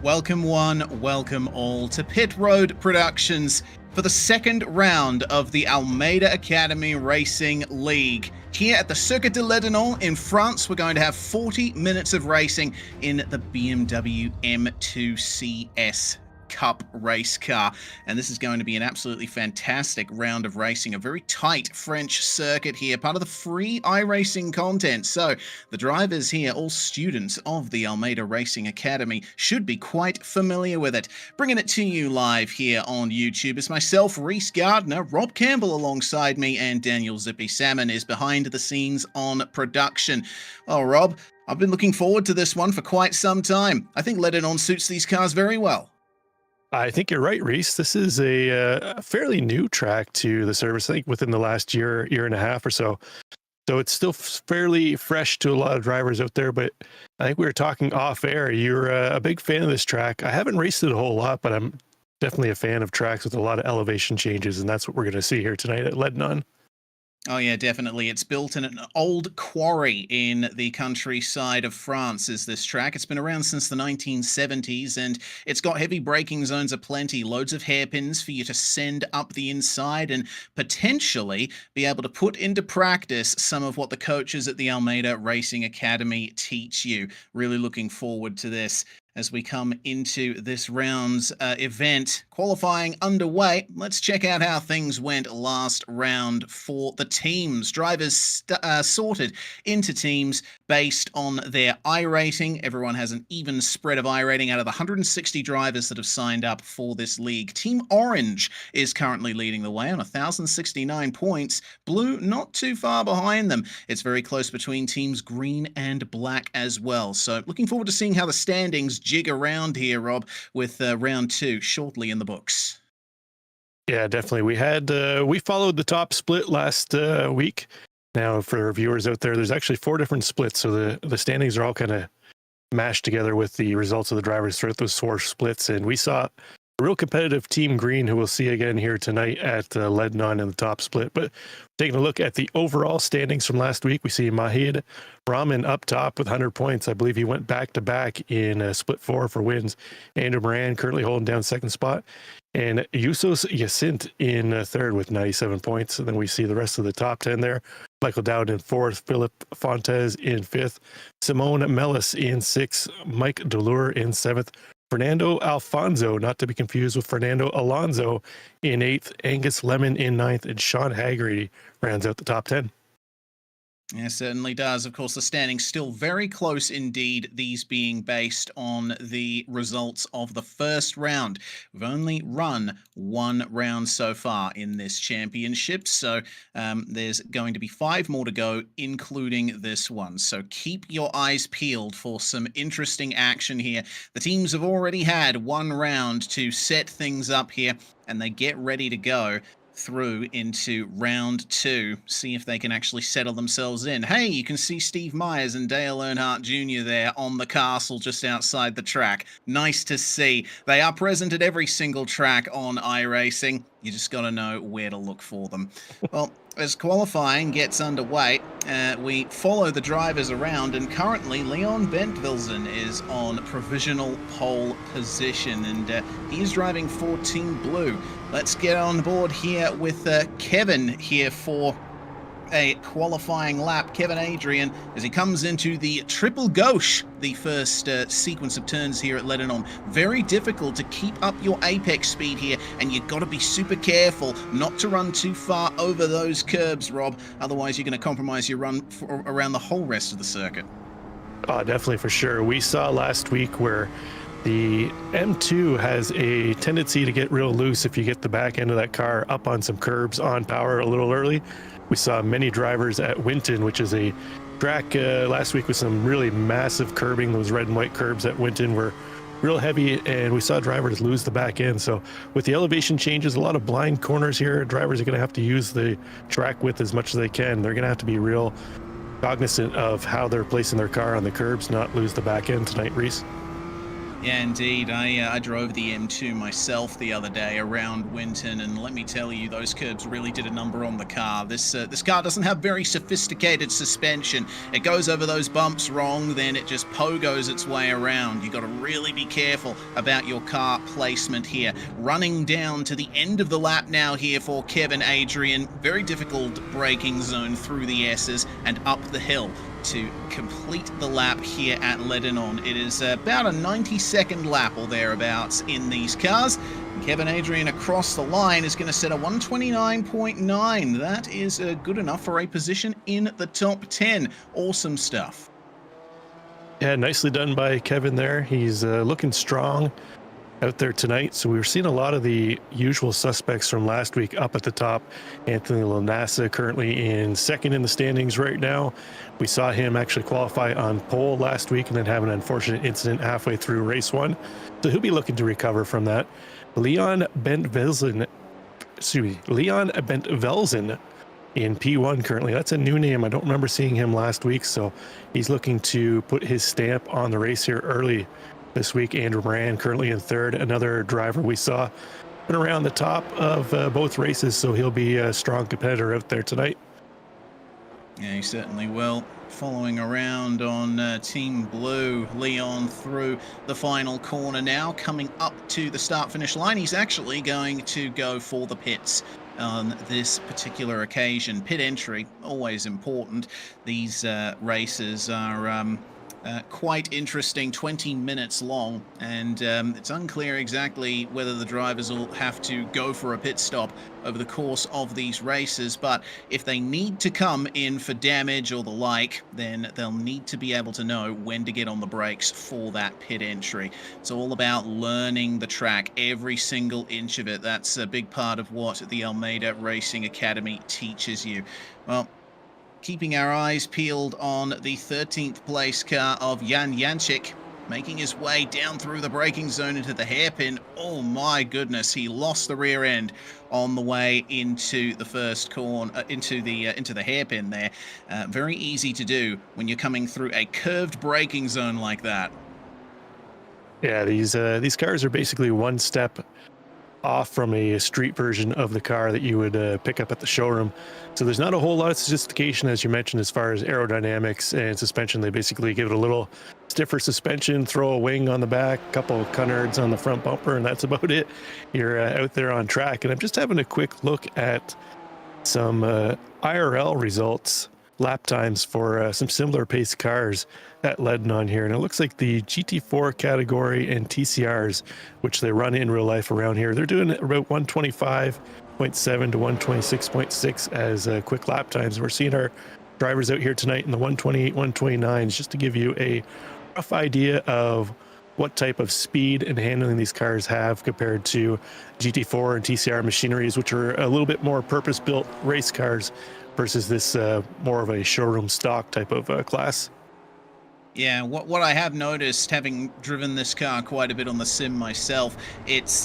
Welcome one, welcome all to Pit Road Productions for the second round of the Almeida Academy Racing League. Here at the Circuit de Ledénon in France, we're going to have 40 minutes of racing in the BMW M2 CS Cup race car, and this is going to be an absolutely fantastic round of racing, a very tight French circuit here, part of the free iRacing content. So the drivers here, all students of the Almeida Racing Academy, should be quite familiar with it. Bringing it to you live here on YouTube is myself, Reese Gardner, Rob Campbell alongside me, and Daniel Zippy Salmon is behind the scenes on production. Oh, Rob, I've been looking forward to this one for quite some time. I think Ledénon suits these cars very well. I think you're right, Reese. This is a fairly new track to the service, I think within the last year and a half or so. So it's still fairly fresh to a lot of drivers out there, but I think we were talking off air. You're a big fan of this track. I haven't raced it a whole lot, but I'm definitely a fan of tracks with a lot of elevation changes, and that's what we're going to see here tonight at Ledénon. Oh yeah, definitely. It's built in an old quarry in the countryside of France, is this track. It's been around since the 1970s, and it's got heavy braking zones aplenty, loads of hairpins for you to send up the inside and potentially be able to put into practice some of what the coaches at the Almeida Racing Academy teach you. Really looking forward to this. As we come into this round's event, qualifying underway. Let's check out how things went last round for the teams. Drivers sorted into teams based on their iRating. Everyone has an even spread of iRating out of the 160 drivers that have signed up for this league. Team Orange is currently leading the way on 1,069 points. Blue not too far behind them. It's very close between teams Green and Black as well. So looking forward to seeing how the standings jig around here, Rob, with round two shortly in the books. Yeah, definitely. We followed the top split last week. Now, for viewers out there, there's actually 4 different splits, so the standings are all kind of mashed together with the results of the drivers throughout those 4 splits, and we saw a real competitive Team Green, who we'll see again here tonight at Ledénon in the top split. But taking a look at the overall standings from last week, we see Mahid Rahman up top with 100 points. I believe he went back-to-back in split 4 for wins. Andrew Moran currently holding down second spot. And Yusos Yacint in third with 97 points. And then we see the rest of the top 10 there. Michael Dowd in fourth, Philip Fontes in fifth, Simone Mellis in sixth, Mike Delure in seventh, Fernando Alfonso, not to be confused with Fernando Alonso, in eighth, Angus Lemon in ninth, and Sean Haggerty rounds out the top 10. Yeah, certainly does. Of course, the standings still very close indeed, these being based on the results of the first round. We've only run 1 round so far in this championship, so there's going to be 5 more to go, including this one. So keep your eyes peeled for some interesting action here. The teams have already had 1 round to set things up here, and they get ready to go through into round 2, see if they can actually settle themselves in. Hey, you can see Steve Myers and Dale Earnhardt Jr. there on the castle just outside the track. Nice to see. They are present at every single track on iRacing. You just got to know where to look for them. Well, as qualifying gets underway, we follow the drivers around, and currently Leon Bentvilsen is on provisional pole position, and he is driving for Team Blue. Let's get on board here with Kevin here for a qualifying lap. Kevin Adrian, as he comes into the triple gauche, the first sequence of turns here at Ledénon. Very difficult to keep up your apex speed here, and you've got to be super careful not to run too far over those curbs, Rob. Otherwise, you're going to compromise your run around the whole rest of the circuit. Definitely, for sure. We saw last week where the M2 has a tendency to get real loose if you get the back end of that car up on some curbs on power a little early. We saw many drivers at Winton, which is a track last week with some really massive curbing. Those red and white curbs at Winton were real heavy, and we saw drivers lose the back end. So with the elevation changes, a lot of blind corners here, drivers are going to have to use the track width as much as they can. They're going to have to be real cognizant of how they're placing their car on the curbs, not lose the back end tonight, Reese. Yeah, indeed. I drove the M2 myself the other day around Winton, and let me tell you, those curbs really did a number on the car. This car doesn't have very sophisticated suspension. It goes over those bumps wrong, then it just pogos its way around. You got to really be careful about your car placement here. Running down to the end of the lap now here for Kevin Adrian. Very difficult braking zone through the S's and up the hill to complete the lap here at Ledénon. It is about a 90-second lap or thereabouts in these cars. Kevin Adrian across the line is going to set a 129.9. That is good enough for a position in the top 10. Awesome stuff. Yeah, nicely done by Kevin there. He's looking strong out there tonight. So we were seeing a lot of the usual suspects from last week up at the top. Anthony Lanassa currently in second in the standings right now. We saw him actually qualify on pole last week and then have an unfortunate incident halfway through race one. So he'll be looking to recover from that. Leon Bentvelzen in P1 currently. That's a new name. I don't remember seeing him last week. So he's looking to put his stamp on the race here early this week. Andrew Moran currently in third, another driver we saw been around the top of both races, so he'll be a strong competitor out there tonight. Yeah, he certainly will. Following around on Team Blue, Leon through the final corner now, coming up to the start-finish line. He's actually going to go for the pits on this particular occasion. Pit entry, always important. These races are quite interesting, 20 minutes long, and it's unclear exactly whether the drivers will have to go for a pit stop over the course of these races, but if they need to come in for damage or the like, then they'll need to be able to know when to get on the brakes for that pit entry. It's all about learning the track, every single inch of it. That's a big part of what the Almeida Racing Academy teaches you. Well, keeping our eyes peeled on the 13th place car of Jan Jančić, making his way down through the braking zone into the hairpin. Oh my goodness, he lost the rear end on the way into the first corner, into the hairpin there. Very easy to do when you're coming through a curved braking zone like that. Yeah, these cars are basically one step off from a street version of the car that you would pick up at the showroom. So there's not a whole lot of sophistication, as you mentioned, as far as aerodynamics and suspension. They basically give it a little stiffer suspension, throw a wing on the back, a couple of cunards on the front bumper, and that's about it. You're out there on track. And I'm just having a quick look at some IRL results, lap times for some similar pace cars at Ledénon here, and it looks like the GT4 category and TCRs, which they run in real life around here, they're doing about 125.7 to 126.6 as quick lap times. We're seeing our drivers out here tonight in the 128, 129s, just to give you a rough idea of what type of speed and handling these cars have compared to GT4 and TCR machineries, which are a little bit more purpose-built race cars versus this more of a showroom stock type of class. Yeah, what I have noticed, having driven this car quite a bit on the sim myself, it's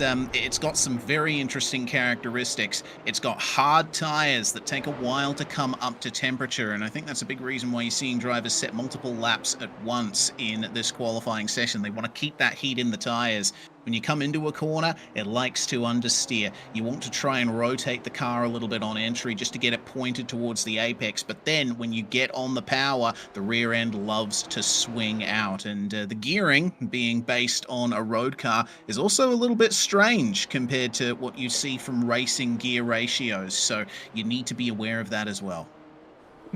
got some very interesting characteristics. It's got hard tires that take a while to come up to temperature, and I think that's a big reason why you're seeing drivers set multiple laps at once in this qualifying session. They want to keep that heat in the tires. When you come into a corner, it likes to understeer. You want to try and rotate the car a little bit on entry just to get it pointed towards the apex. But then when you get on the power, the rear end loves to swing out. And the gearing, being based on a road car, is also a little bit strange compared to what you see from racing gear ratios. So you need to be aware of that as well.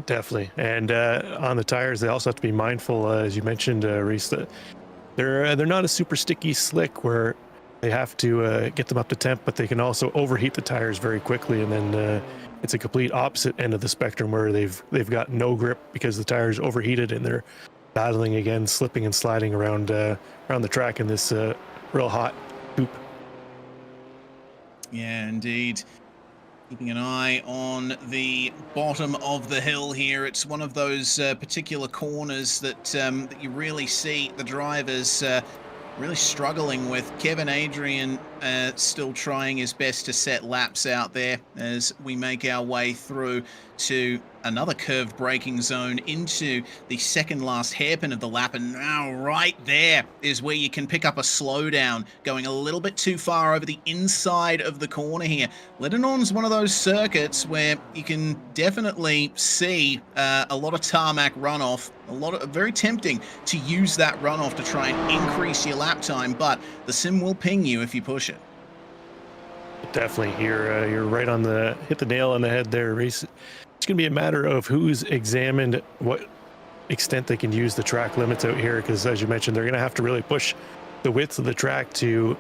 Definitely. And on the tires, they also have to be mindful, as you mentioned, Reese, that they're not a super sticky slick where they have to get them up to temp, but they can also overheat the tires very quickly, and then it's a complete opposite end of the spectrum where they've got no grip because the tires overheated and they're battling again, slipping and sliding around the track in this real hot hoop. Yeah, indeed. Keeping an eye on the bottom of the hill here. It's one of those particular corners that you really see the drivers really struggling with. Kevin Adrian still trying his best to set laps out there as we make our way through to another curved braking zone into the second last hairpin of the lap. And now right there is where you can pick up a slowdown, going a little bit too far over the inside of the corner here. Ledénon's one of those circuits where you can definitely see a lot of tarmac runoff, very tempting to use that runoff to try and increase your lap time, but the sim will ping you if you push it. Definitely, you're right on hit the nail on the head there, Reese. It's going to be a matter of who's examined what extent they can use the track limits out here, because as you mentioned, they're going to have to really push the width of the track to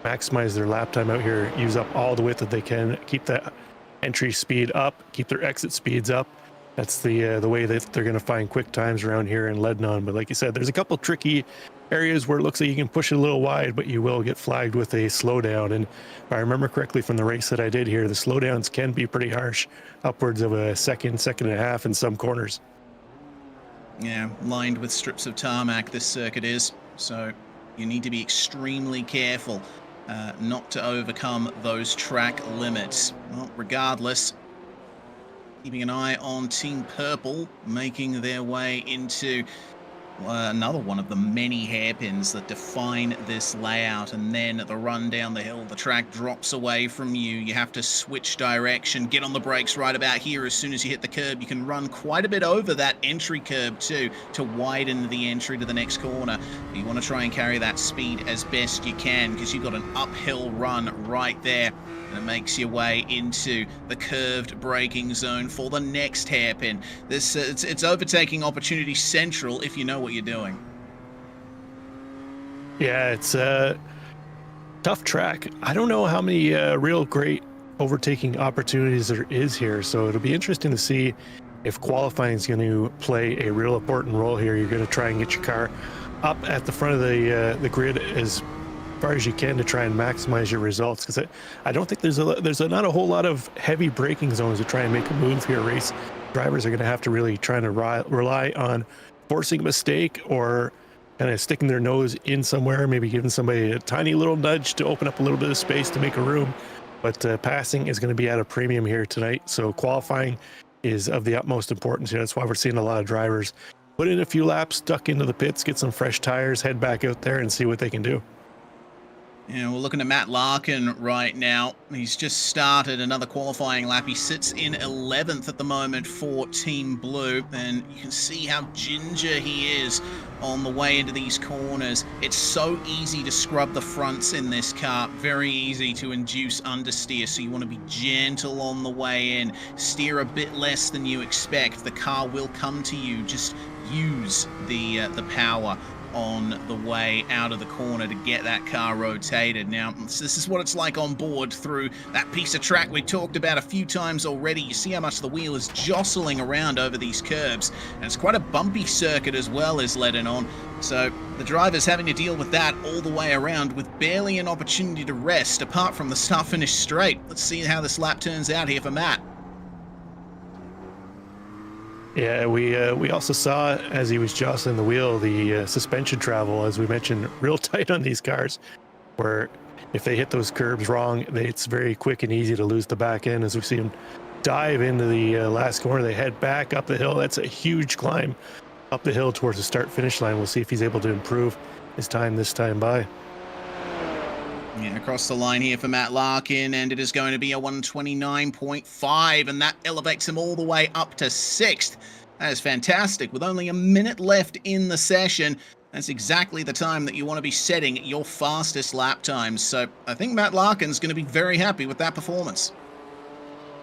maximize their lap time out here, use up all the width that they can, keep that entry speed up, keep their exit speeds up. That's the way that they're going to find quick times around here in Ledénon. But like you said, there's a couple tricky areas where it looks like you can push it a little wide, but you will get flagged with a slowdown. And if I remember correctly from the race that I did here, the slowdowns can be pretty harsh, upwards of a second and a half in some corners. Yeah, lined with strips of tarmac, this circuit is. So you need to be extremely careful not to overcome those track limits. Well, regardless, keeping an eye on Team Purple, making their way into another one of the many hairpins that define this layout, and then the run down the hill, the track drops away from you. You have to switch direction, get on the brakes right about here. As soon as you hit the curb, you can run quite a bit over that entry curb too to widen the entry to the next corner. But you want to try and carry that speed as best you can, because you've got an uphill run right there. And it makes your way into the curved braking zone for the next hairpin. It's overtaking opportunity central if you know what you're doing. Yeah, it's a tough track. I don't know how many real great overtaking opportunities there is here, so it'll be interesting to see if qualifying is going to play a real important role here. You're going to try and get your car up at the front of the grid as far as you can to try and maximize your results, because I don't think there's not a whole lot of heavy braking zones to try and make a move here. Race drivers are going to have to really try to rely on forcing a mistake or kind of sticking their nose in somewhere, maybe giving somebody a tiny little nudge to open up a little bit of space to make a room. But passing is going to be at a premium here tonight, so qualifying is of the utmost importance here. That's why we're seeing a lot of drivers put in a few laps, duck into the pits, get some fresh tires, head back out there and see what they can do. Yeah, we're looking at Matt Larkin right now. He's just started another qualifying lap. He sits in 11th at the moment for Team Blue, and you can see how ginger he is on the way into these corners. It's so easy to scrub the fronts in this car, very easy to induce understeer, so you want to be gentle on the way in, steer a bit less than you expect. The car will come to you. Just use the power on the way out of the corner to get that car rotated. Now, this is what it's like on board through that piece of track we talked about a few times already. You see how much the wheel is jostling around over these curbs, and it's quite a bumpy circuit as well as Ledénon. So the driver's having to deal with that all the way around with barely an opportunity to rest apart from the start-finish straight. Let's see how this lap turns out here for Matt. Yeah, we also saw as he was jostling the wheel, the suspension travel, as we mentioned, real tight on these cars, where if they hit those curbs wrong, it's very quick and easy to lose the back end. As we see him dive into the last corner, they head back up the hill. That's a huge climb up the hill towards the start-finish line. We'll see if he's able to improve his time this time by. Yeah, across the line here for Matt Larkin, and it is going to be a 129.5, and that elevates him all the way up to 6th. That is fantastic. With only a minute left in the session, that's exactly the time that you want to be setting your fastest lap times. So I think Matt Larkin's going to be very happy with that performance.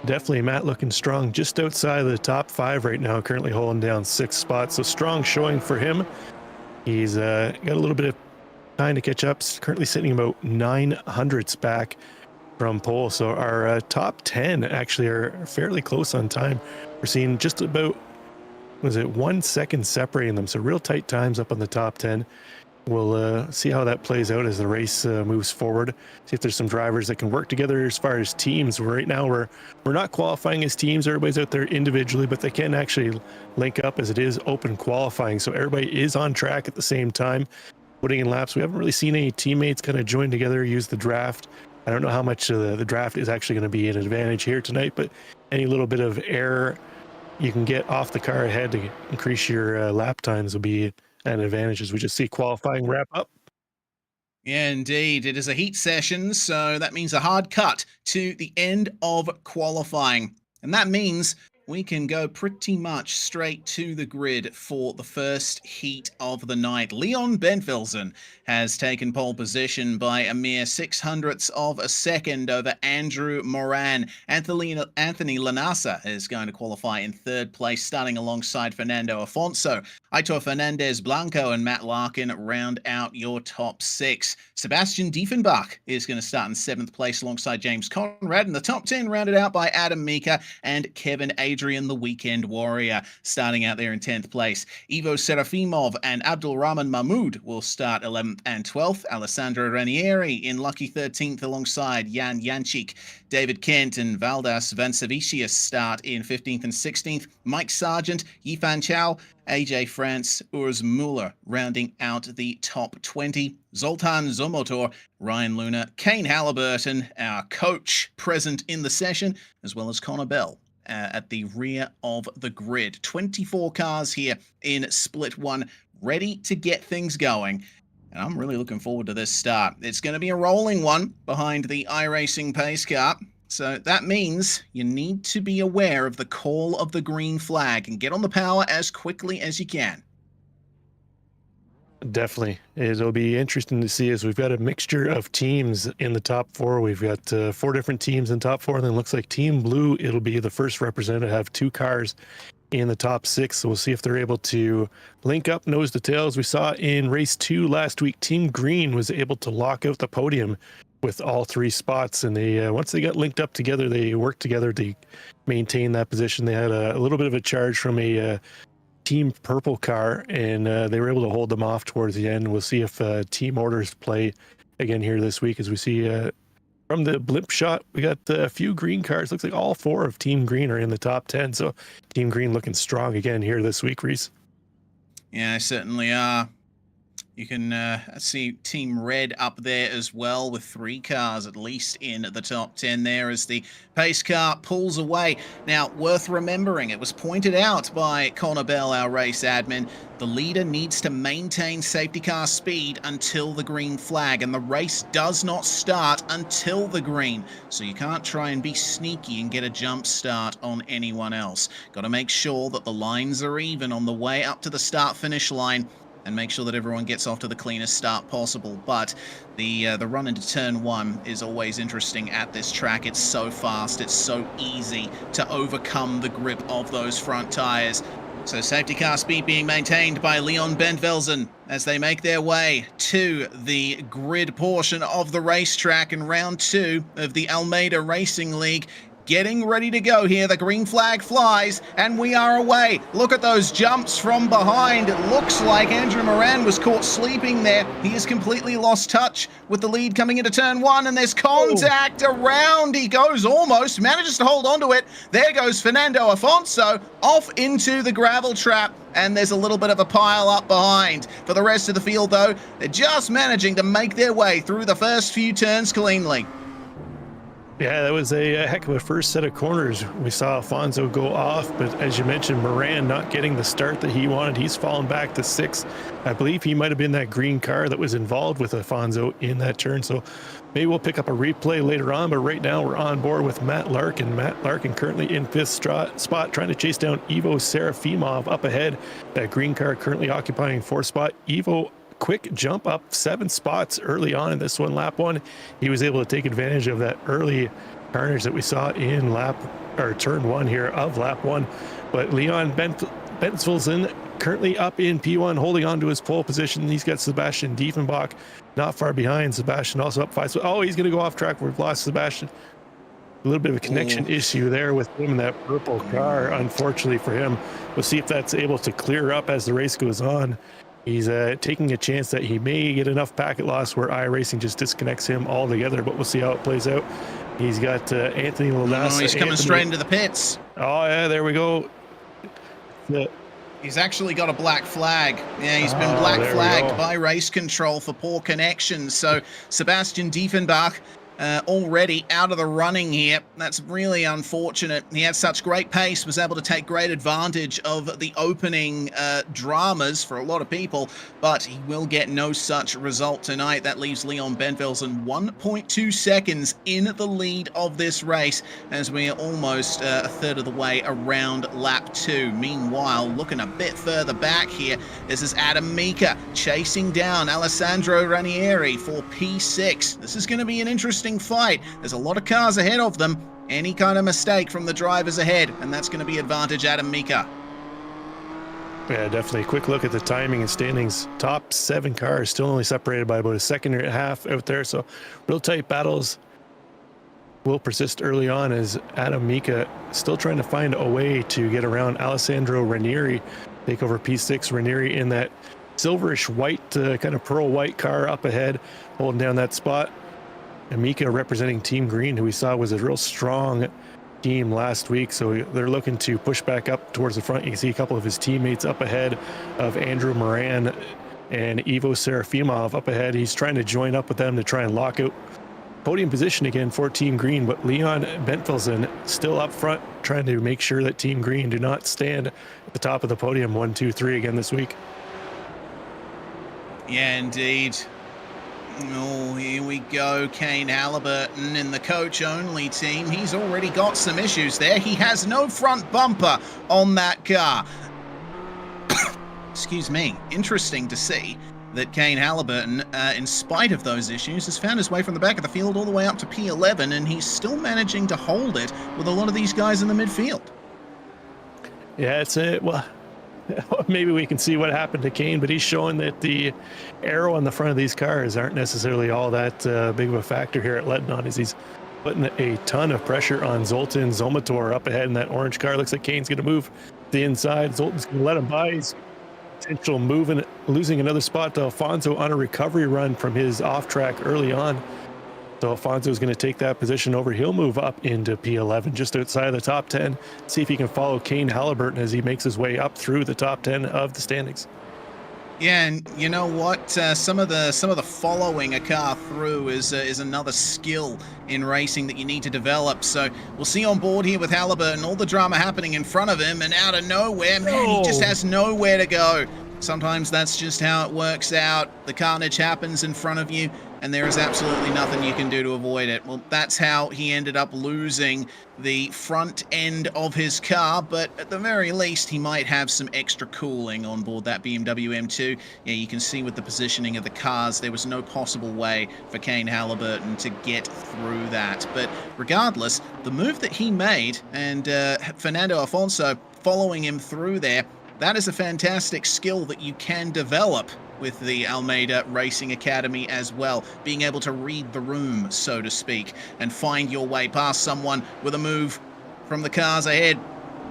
Definitely, Matt looking strong, just outside of the top 5 right now, currently holding down 6 spots. So strong showing for him. He's got a little bit of time to catch up, currently sitting about 900ths back from pole. So our top 10 actually are fairly close on time. We're seeing just about, 1 second separating them, so real tight times up on the top 10. We'll see how that plays out as the race moves forward, see if there's some drivers that can work together as far as teams. Right now we're not qualifying as teams, everybody's out there individually, but they can actually link up as it is open qualifying, so everybody is on track at the same time. putting in laps. We haven't really seen any teammates kind of join together, use the draft. I don't know how much the draft is actually going to be an advantage here tonight, but any little bit of air you can get off the car ahead to increase your lap times will be an advantage as we just see qualifying wrap up. Yeah, indeed. It is a heat session, so that means a hard cut to the end of qualifying. And that means we can go pretty much straight to the grid for the first heat of the night. Leon Benvelsen has taken pole position by a mere 600ths of a second over Andrew Moran. Anthony Lanasa is going to qualify in third place, starting alongside Fernando Afonso. Aitor Fernandez Blanco and Matt Larkin round out your top six. Sebastian Diefenbach is going to start in seventh place alongside James Conrad, and the top 10 rounded out by Adam Mika and Kevin Adrian, the Weekend Warrior, starting out there in 10th place. Ivo Serafimov and Abdul Rahman Mahmoud will start 11th and 12th. Alessandro Ranieri in lucky 13th alongside Jan Janchik. David Kent and Valdas Vansavicius start in 15th and 16th. Mike Sargent, Yifan Chow, AJ France, Urs Muller rounding out the top 20. Zoltan Zomotor, Ryan Luna, Kane Halliburton, our coach, present in the session, as well as Connor Bell at the rear of the grid. 24 cars here in Split 1, ready to get things going. And I'm really looking forward to this start. It's going to be a rolling one behind the iRacing pace car. So that means you need to be aware of the call of the green flag and get on the power as quickly as you can. Definitely. It'll be interesting to see as we've got a mixture of teams in the top four. We've got 4 different teams in top 4, and then it looks like Team Blue, it'll be the first representative to have 2 cars in the top 6. So we'll see if they're able to link up nose to tail. As we saw in race 2 last week, Team Green was able to lock out the podium with all 3 spots, and they once they got linked up together, they worked together to maintain that position. They had a little bit of a charge from a Team Purple car, and they were able to hold them off towards the end. We'll see if team orders play again here this week. As we see from the blimp shot, we got a few green cars. Looks like all 4 of Team Green are in the top 10, so Team Green looking strong again here this week, Reese. Yeah, certainly are. You can see Team Red up there as well, with 3 cars at least in the top 10 there as the pace car pulls away. Now, worth remembering, it was pointed out by Connor Bell, our race admin, the leader needs to maintain safety car speed until the green flag, and the race does not start until the green. So you can't try and be sneaky and get a jump start on anyone else. Got to make sure that the lines are even on the way up to the start-finish line, and make sure that everyone gets off to the cleanest start possible. But the run into turn 1 is always interesting at this track. It's so fast, it's so easy to overcome the grip of those front tires. So safety car speed being maintained by Leon Benvelsen as they make their way to the grid portion of the racetrack in round 2 of the Almeida Racing League. Getting ready to go here. The green flag flies, and we are away. Look at those jumps from behind. It looks like Andrew Moran was caught sleeping there. He has completely lost touch with the lead coming into turn 1, and there's contact around. He goes almost, manages to hold onto it. There goes Fernando Afonso off into the gravel trap, and there's a little bit of a pile up behind. For the rest of the field, though, they're just managing to make their way through the first few turns cleanly. Yeah, that was a heck of a first set of corners. We saw Afonso go off, but as you mentioned, Moran not getting the start that he wanted. He's fallen back to 6th. I believe he might have been that green car that was involved with Afonso in that turn. So maybe we'll pick up a replay later on, but right now we're on board with Matt Larkin. Matt Larkin currently in 5th spot, trying to chase down Ivo Serafimov up ahead. That green car currently occupying 4th spot. Ivo, quick jump up 7 spots early on in this one, lap 1. He was able to take advantage of that early carnage that we saw in turn 1 here of lap 1. But Leon Benvelsen currently up in P1, holding on to his pole position. He's got Sebastian Diefenbach not far behind. Sebastian also up 5. Oh, he's going to go off track. We've lost Sebastian. A little bit of a connection issue there with him and that purple car, unfortunately for him. We'll see if that's able to clear up as the race goes on. He's taking a chance that he may get enough packet loss where iRacing just disconnects him altogether, but we'll see how it plays out. He's got Anthony Lanasa. Oh, he's coming straight into the pits. Oh, yeah, there we go. He's actually got a black flag. Yeah, he's been Oh, black there we flagged go. by race control for poor connections. So Sebastian Diefenbach already out of the running here. That's really unfortunate. He had such great pace, was able to take great advantage of the opening dramas for a lot of people, but he will get no such result tonight. That leaves Leon Benvelsen 1.2 seconds in the lead of this race as we are almost a third of the way around lap 2. Meanwhile, looking a bit further back here, this is Adam Mika chasing down Alessandro Ranieri for P6. This is going to be an interesting fight. There's a lot of cars ahead of them. Any kind of mistake from the drivers ahead, and that's going to be advantage Adam Mika. Yeah, definitely. A quick look at the timing and standings. Top 7 cars still only separated by about a second and a half out there. So real tight battles will persist early on as Adam Mika still trying to find a way to get around Alessandro Ranieri, take over P6. Ranieri in that silverish white, kind of pearl white car up ahead, holding down that spot. And Mika representing Team Green, who we saw was a real strong team last week. So they're looking to push back up towards the front. You can see a couple of his teammates up ahead of Andrew Moran and Ivo Serafimov up ahead. He's trying to join up with them to try and lock out podium position again for Team Green. But Leon Bentvelsen still up front, trying to make sure that Team Green do not stand at the top of the podium 1, 2, 3 again this week. Yeah, indeed. Oh, here we go. Kane Halliburton in the coach-only team. He's already got some issues there. He has no front bumper on that car. Excuse me. Interesting to see that Kane Halliburton, in spite of those issues, has found his way from the back of the field all the way up to P11, and he's still managing to hold it with a lot of these guys in the midfield. Yeah, it's a, well, maybe we can see what happened to Kane, but he's showing that the arrow on the front of these cars aren't necessarily all that big of a factor here at Ledénon, as he's putting a ton of pressure on Zoltan Zomator up ahead in that orange car. Looks like Kane's going to move to the inside. Zoltan's going to let him by. He's potential moving, losing another spot to Alfonso on a recovery run from his off track early on. So Alfonso is going to take that position over. He'll move up into P11, just outside of the top 10. See if he can follow Kane Halliburton as he makes his way up through the top 10 of the standings. Yeah, and you know what? Some of the following a car through is another skill in racing that you need to develop. So we'll see on board here with Halliburton, all the drama happening in front of him, and out of nowhere, man, he just has nowhere to go. Sometimes that's just how it works out. The carnage happens in front of you, and there is absolutely nothing you can do to avoid it. Well, that's how he ended up losing the front end of his car, but at the very least, he might have some extra cooling on board that BMW M2. Yeah, you can see with the positioning of the cars, there was no possible way for Kane Halliburton to get through that. But regardless, the move that he made, and Fernando Alfonso following him through there, that is a fantastic skill that you can develop with the Almeida Racing Academy as well, being able to read the room, so to speak, and find your way past someone with a move from the cars ahead.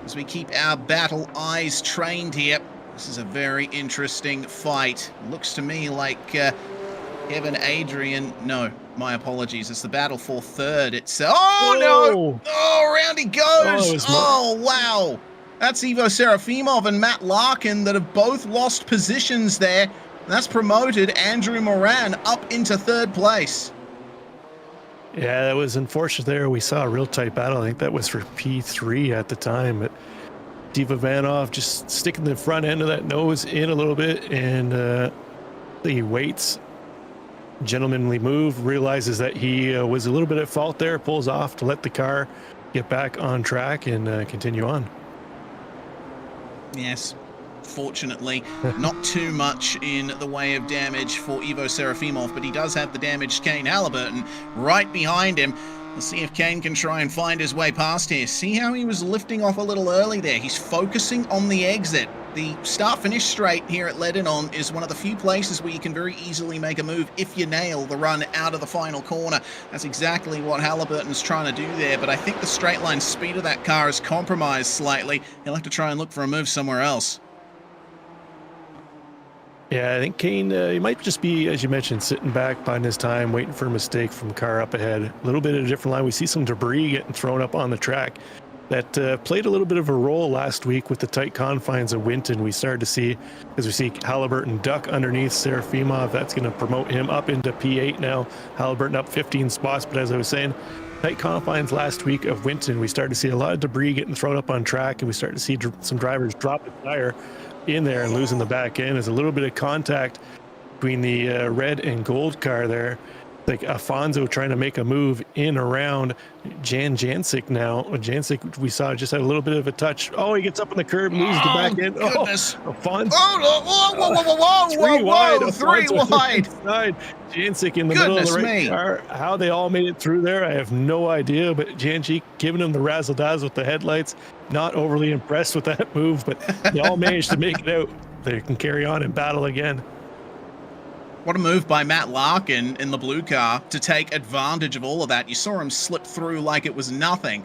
As we keep our battle eyes trained here, this is a very interesting fight. Looks to me like Kevin Adrian, no, my apologies, it's the battle for third. It's, oh no, oh, around he goes, oh wow. That's Ivo Serafimov and Matt Larkin that have both lost positions there. That's promoted Andrew Moran up into third place. Yeah, that was unfortunate there. We saw a real tight battle. I think that was for P3 at the time. But Diva Vanov just sticking the front end of that nose in a little bit, and he waits. Gentlemanly move, realizes that he was a little bit at fault there, pulls off to let the car get back on track and continue on. Yes, fortunately, not too much in the way of damage for Ivo Serafimov, but he does have the damaged Kane Halliburton right behind him. Let's see if Kane can try and find his way past here. See how he was lifting off a little early there. He's focusing on the exit. The start-finish straight here at Ledénon is one of the few places where you can very easily make a move if you nail the run out of the final corner. That's exactly what Halliburton's trying to do there, but I think the straight line speed of that car is compromised slightly. He'll have to try and look for a move somewhere else. Yeah, I think Kane, he might just be, as you mentioned, sitting back, biding his time, waiting for a mistake from car up ahead. A little bit of a different line. We see some debris getting thrown up on the track. that played a little bit of a role last week with the tight confines of Winton. We started to see, as we see Halliburton duck underneath Serafimov. That's going to promote him up into P8 now. Halliburton up 15 spots, but as I was saying, tight confines last week of Winton, we started to see a lot of debris getting thrown up on track, and we started to see some drivers drop a tire in there and losing the back end. There's a little bit of contact between the red and gold car there. Like Afonso trying to make a move in around Jancic now. Jancic, we saw, just had a little bit of a touch. Oh, he gets up on the curb, loses the back end. Goodness. Oh, Afonso. Whoa, three wide. Three wide. Jancic in the middle of the right car. How they all made it through there, I have no idea. But Jancic giving him the razzle-dazzle with the headlights. Not overly impressed with that move, but they all managed to make it out. They can carry on and battle again. What a move by Matt Larkin in the blue car to take advantage of all of that. You saw him slip through like it was nothing.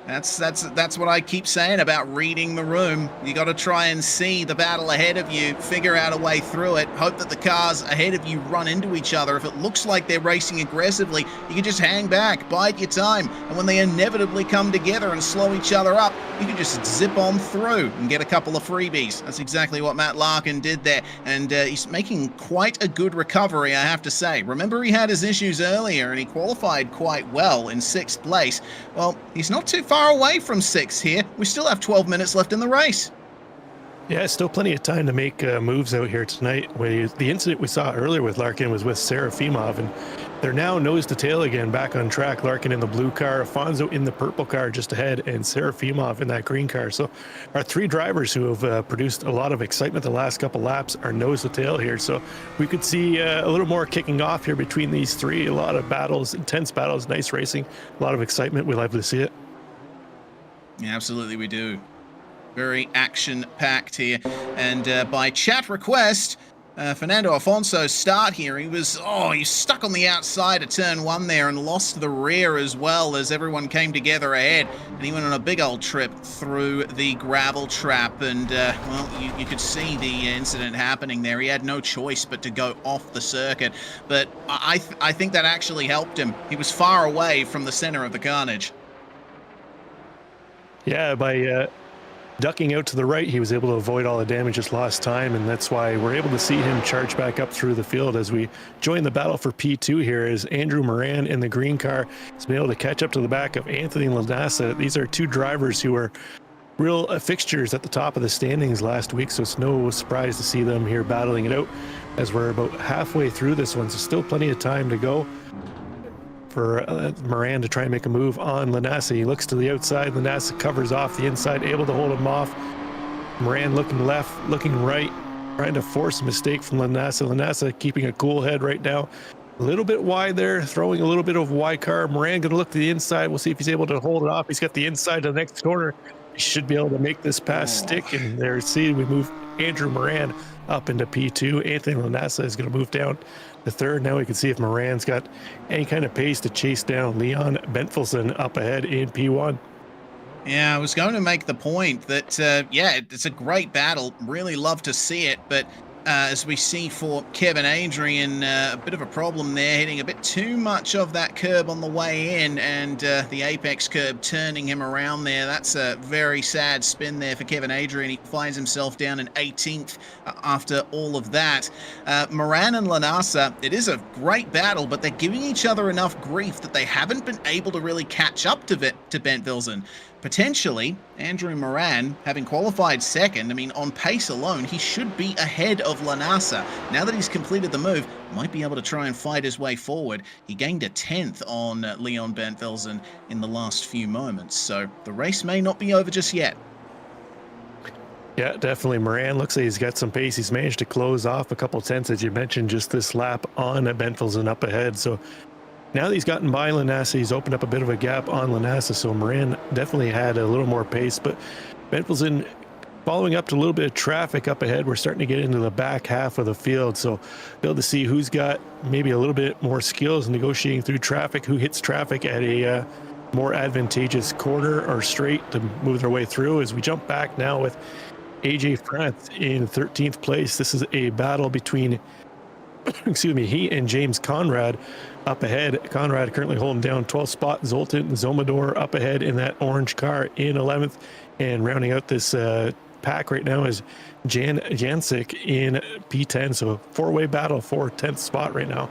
That's what I keep saying about reading the room. You got to try and see the battle ahead of you, figure out a way through it, hope that the cars ahead of you run into each other. If it looks like they're racing aggressively, you can just hang back, bide your time, and when they inevitably come together and slow each other up, you can just zip on through and get a couple of freebies. That's exactly what Matt Larkin did there, and he's making quite a good recovery, I have to say. Remember, he had his issues earlier, and he qualified quite well in 6th place. Well, he's not too far away from 6th here. We still have 12 minutes left in the race. Yeah, still plenty of time to make moves out here tonight. The incident we saw earlier with Larkin was with Serafimov, and they're now nose to tail again, back on track. Larkin in the blue car, Afonso in the purple car just ahead, and Serafimov in that green car. So our 3 drivers who have produced a lot of excitement the last couple laps are nose to tail here. So we could see a little more kicking off here between these 3. A lot of battles, intense battles, nice racing, a lot of excitement. We love to see it. Yeah, absolutely we do. Very action-packed here. And by chat request, Fernando Afonso's start here, he's stuck on the outside of turn 1 there and lost the rear as well as everyone came together ahead. And he went on a big old trip through the gravel trap. And, you could see the incident happening there. He had no choice but to go off the circuit. But I think that actually helped him. He was far away from the center of the carnage. Yeah, by ducking out to the right, he was able to avoid all the damage just last time, and that's why we're able to see him charge back up through the field as we join the battle for P2 here, as Andrew Moran in the green car has been able to catch up to the back of Anthony Lanassa. These are 2 drivers who were real fixtures at the top of the standings last week, so it's no surprise to see them here battling it out as we're about halfway through this one, so still plenty of time to go for Moran to try and make a move on Lanassa. He looks to the outside. Lanassa covers off the inside, able to hold him off. Moran looking left, looking right, trying to force a mistake from Lanassa. Lanassa keeping a cool head right now. A little bit wide there, throwing a little bit of wide car. Moran going to look to the inside. We'll see if he's able to hold it off. He's got the inside to the next corner. He should be able to make this pass stick. And there, see, we move Andrew Moran up into P2. Anthony Lanassa is going to move down the 3rd. Now we can see if Moran's got any kind of pace to chase down Leon Bentfelsen up ahead in P1. Yeah, I was going to make the point that, it's a great battle. Really love to see it, but as we see for Kevin Adrian, a bit of a problem there, hitting a bit too much of that curb on the way in, and the apex curb turning him around there. That's a very sad spin there for Kevin Adrian. He finds himself down in 18th after all of that. Moran and Lanassa, it is a great battle, but they're giving each other enough grief that they haven't been able to really catch up to Bentfelsen. Potentially, Andrew Moran, having qualified 2nd, I mean, on pace alone, he should be ahead of Lanassa. Now that he's completed the move, might be able to try and fight his way forward. He gained a 10th on Leon Bentfelsen in the last few moments, so the race may not be over just yet. Yeah, definitely. Moran looks like he's got some pace. He's managed to close off a couple tenths, as you mentioned, just this lap on Bentfelsen up ahead. So now that he's gotten by Lanassa, he's opened up a bit of a gap on Lanassa, so Moran definitely had a little more pace, but Bentfelsen following up to a little bit of traffic up ahead. We're starting to get into the back half of the field, so be able to see who's got maybe a little bit more skills negotiating through traffic, who hits traffic at a more advantageous corner or straight to move their way through. As we jump back now with AJ France in 13th place. This is a battle between excuse me, he and James Conrad up ahead. Conrad currently holding down 12th spot. Zoltan Zomador up ahead in that orange car in 11th. And rounding out this pack right now is Jan Jancic in P10. So four-way battle for 10th spot right now.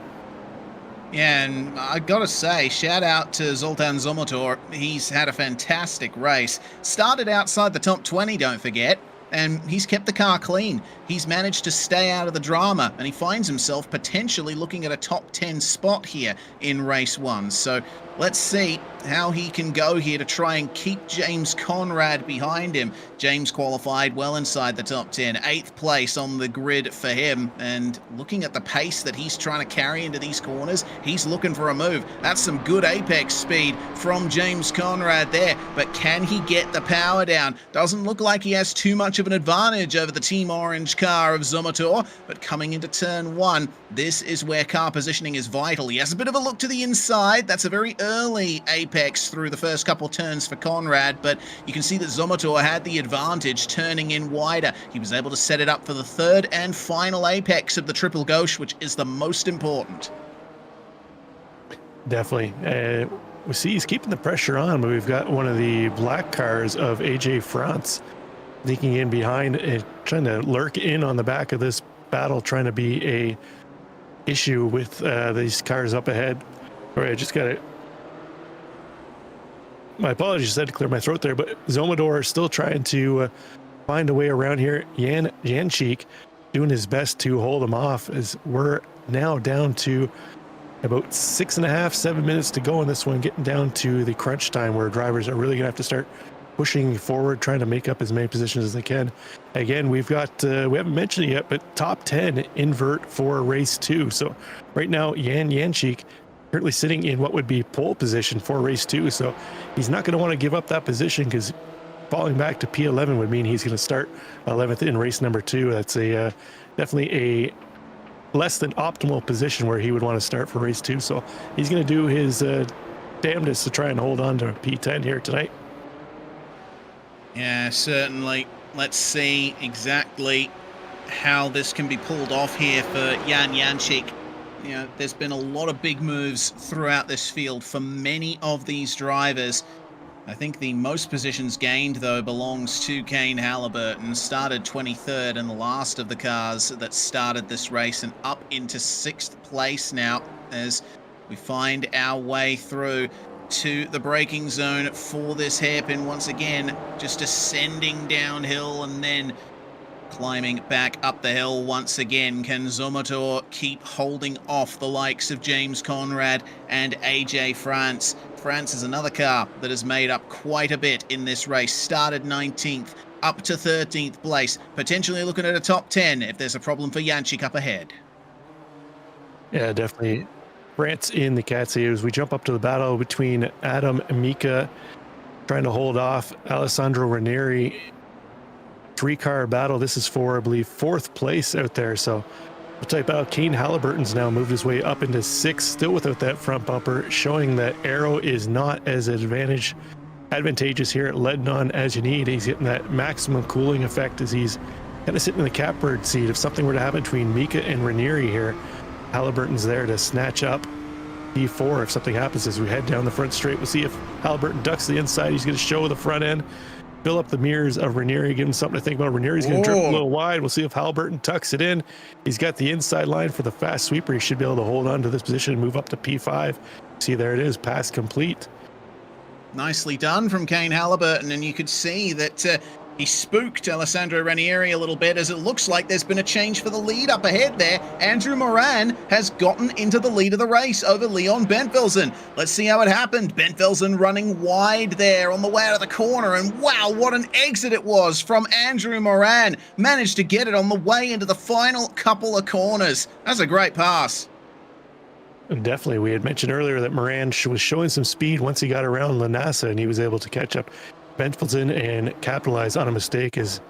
Yeah, and I gotta say, shout out to Zoltan Zomotor. He's had a fantastic race. Started outside the top 20, don't forget, and he's kept the car clean. He's managed to stay out of the drama, and he finds himself potentially looking at a top 10 spot here in race 1. So let's see how he can go here to try and keep James Conrad behind him. James qualified well inside the top 10, 8th place on the grid for him, and looking at the pace that he's trying to carry into these corners, he's looking for a move. That's some good apex speed from James Conrad there, but can he get the power down? Doesn't look like he has too much of an advantage over the Team Orange car of Zomotor, but coming into turn 1, this is where car positioning is vital. He has a bit of a look to the inside. That's a very early apex through the first couple turns for Conrad, but you can see that Zomotor had the advantage turning in wider. He was able to set it up for the third and final apex of the triple gauche, which is the most important. Definitely. We see he's keeping the pressure on, but we've got one of the black cars of AJ France sneaking in behind and trying to lurk in on the back of this battle, trying to be a issue with these cars up ahead. All right, I just got it. My apologies, I had to clear my throat there, but Zomador is still trying to find a way around here. Janchik doing his best to hold him off, as we're now down to about 6.5, 7 minutes to go in this one, getting down to the crunch time where drivers are really gonna have to start pushing forward, trying to make up as many positions as they can. Again, we've got, we haven't mentioned it yet, but top 10 invert for race 2. So right now, Janchik currently sitting in what would be pole position for race 2. So he's not going to want to give up that position, because falling back to P11 would mean he's going to start 11th in race number 2. That's a definitely a less than optimal position where he would want to start for race 2. So he's going to do his damnedest to try and hold on to P10 here tonight. Yeah, certainly. Let's see exactly how this can be pulled off here for Jan Janchik. You know, there's been a lot of big moves throughout this field for many of these drivers. I think the most positions gained, though, belongs to Kane Halliburton. Started 23rd in the last of the cars that started this race, and up into 6th place now as we find our way through to the braking zone for this hairpin once again, just ascending downhill and then climbing back up the hill once again. Can Zomotor keep holding off the likes of James Conrad and AJ France? France is another car that has made up quite a bit in this race. Started 19th, up to 13th place, potentially looking at a top 10 if there's a problem for Janchik up ahead. Yeah, definitely. France in the cat's ears. We jump up to the battle between Adam Mika trying to hold off Alessandro Ranieri. 3-car battle. This is for, I believe, 4th place out there. So we'll type out Kane Halliburton's now moved his way up into 6th, still without that front bumper, showing that aero is not as advantageous here at Ledénon as you need. He's getting that maximum cooling effect as he's kind of sitting in the catbird seat. If something were to happen between Mika and Ranieri here, Halliburton's there to snatch up P4 if something happens as we head down the front straight. We'll see if Halliburton ducks the inside. He's going to show the front end, fill up the mirrors of Ranieri, give him something to think about. Ranieri's going to drift a little wide. We'll see if Halliburton tucks it in. He's got the inside line for the fast sweeper. He should be able to hold on to this position and move up to P5. See, there it is, pass complete. Nicely done from Kane Halliburton, and you could see that he spooked Alessandro Ranieri a little bit, as it looks like there's been a change for the lead up ahead there. Andrew Moran has gotten into the lead of the race over Leon Bentvelsen. Let's see how it happened. Bentvelsen running wide there on the way out of the corner, and wow, what an exit it was from Andrew Moran. Managed to get it on the way into the final couple of corners. That's a great pass. Definitely. We had mentioned earlier that Moran was showing some speed once he got around Lanassa, and he was able to catch up Bentvelsen and capitalize on a mistake. As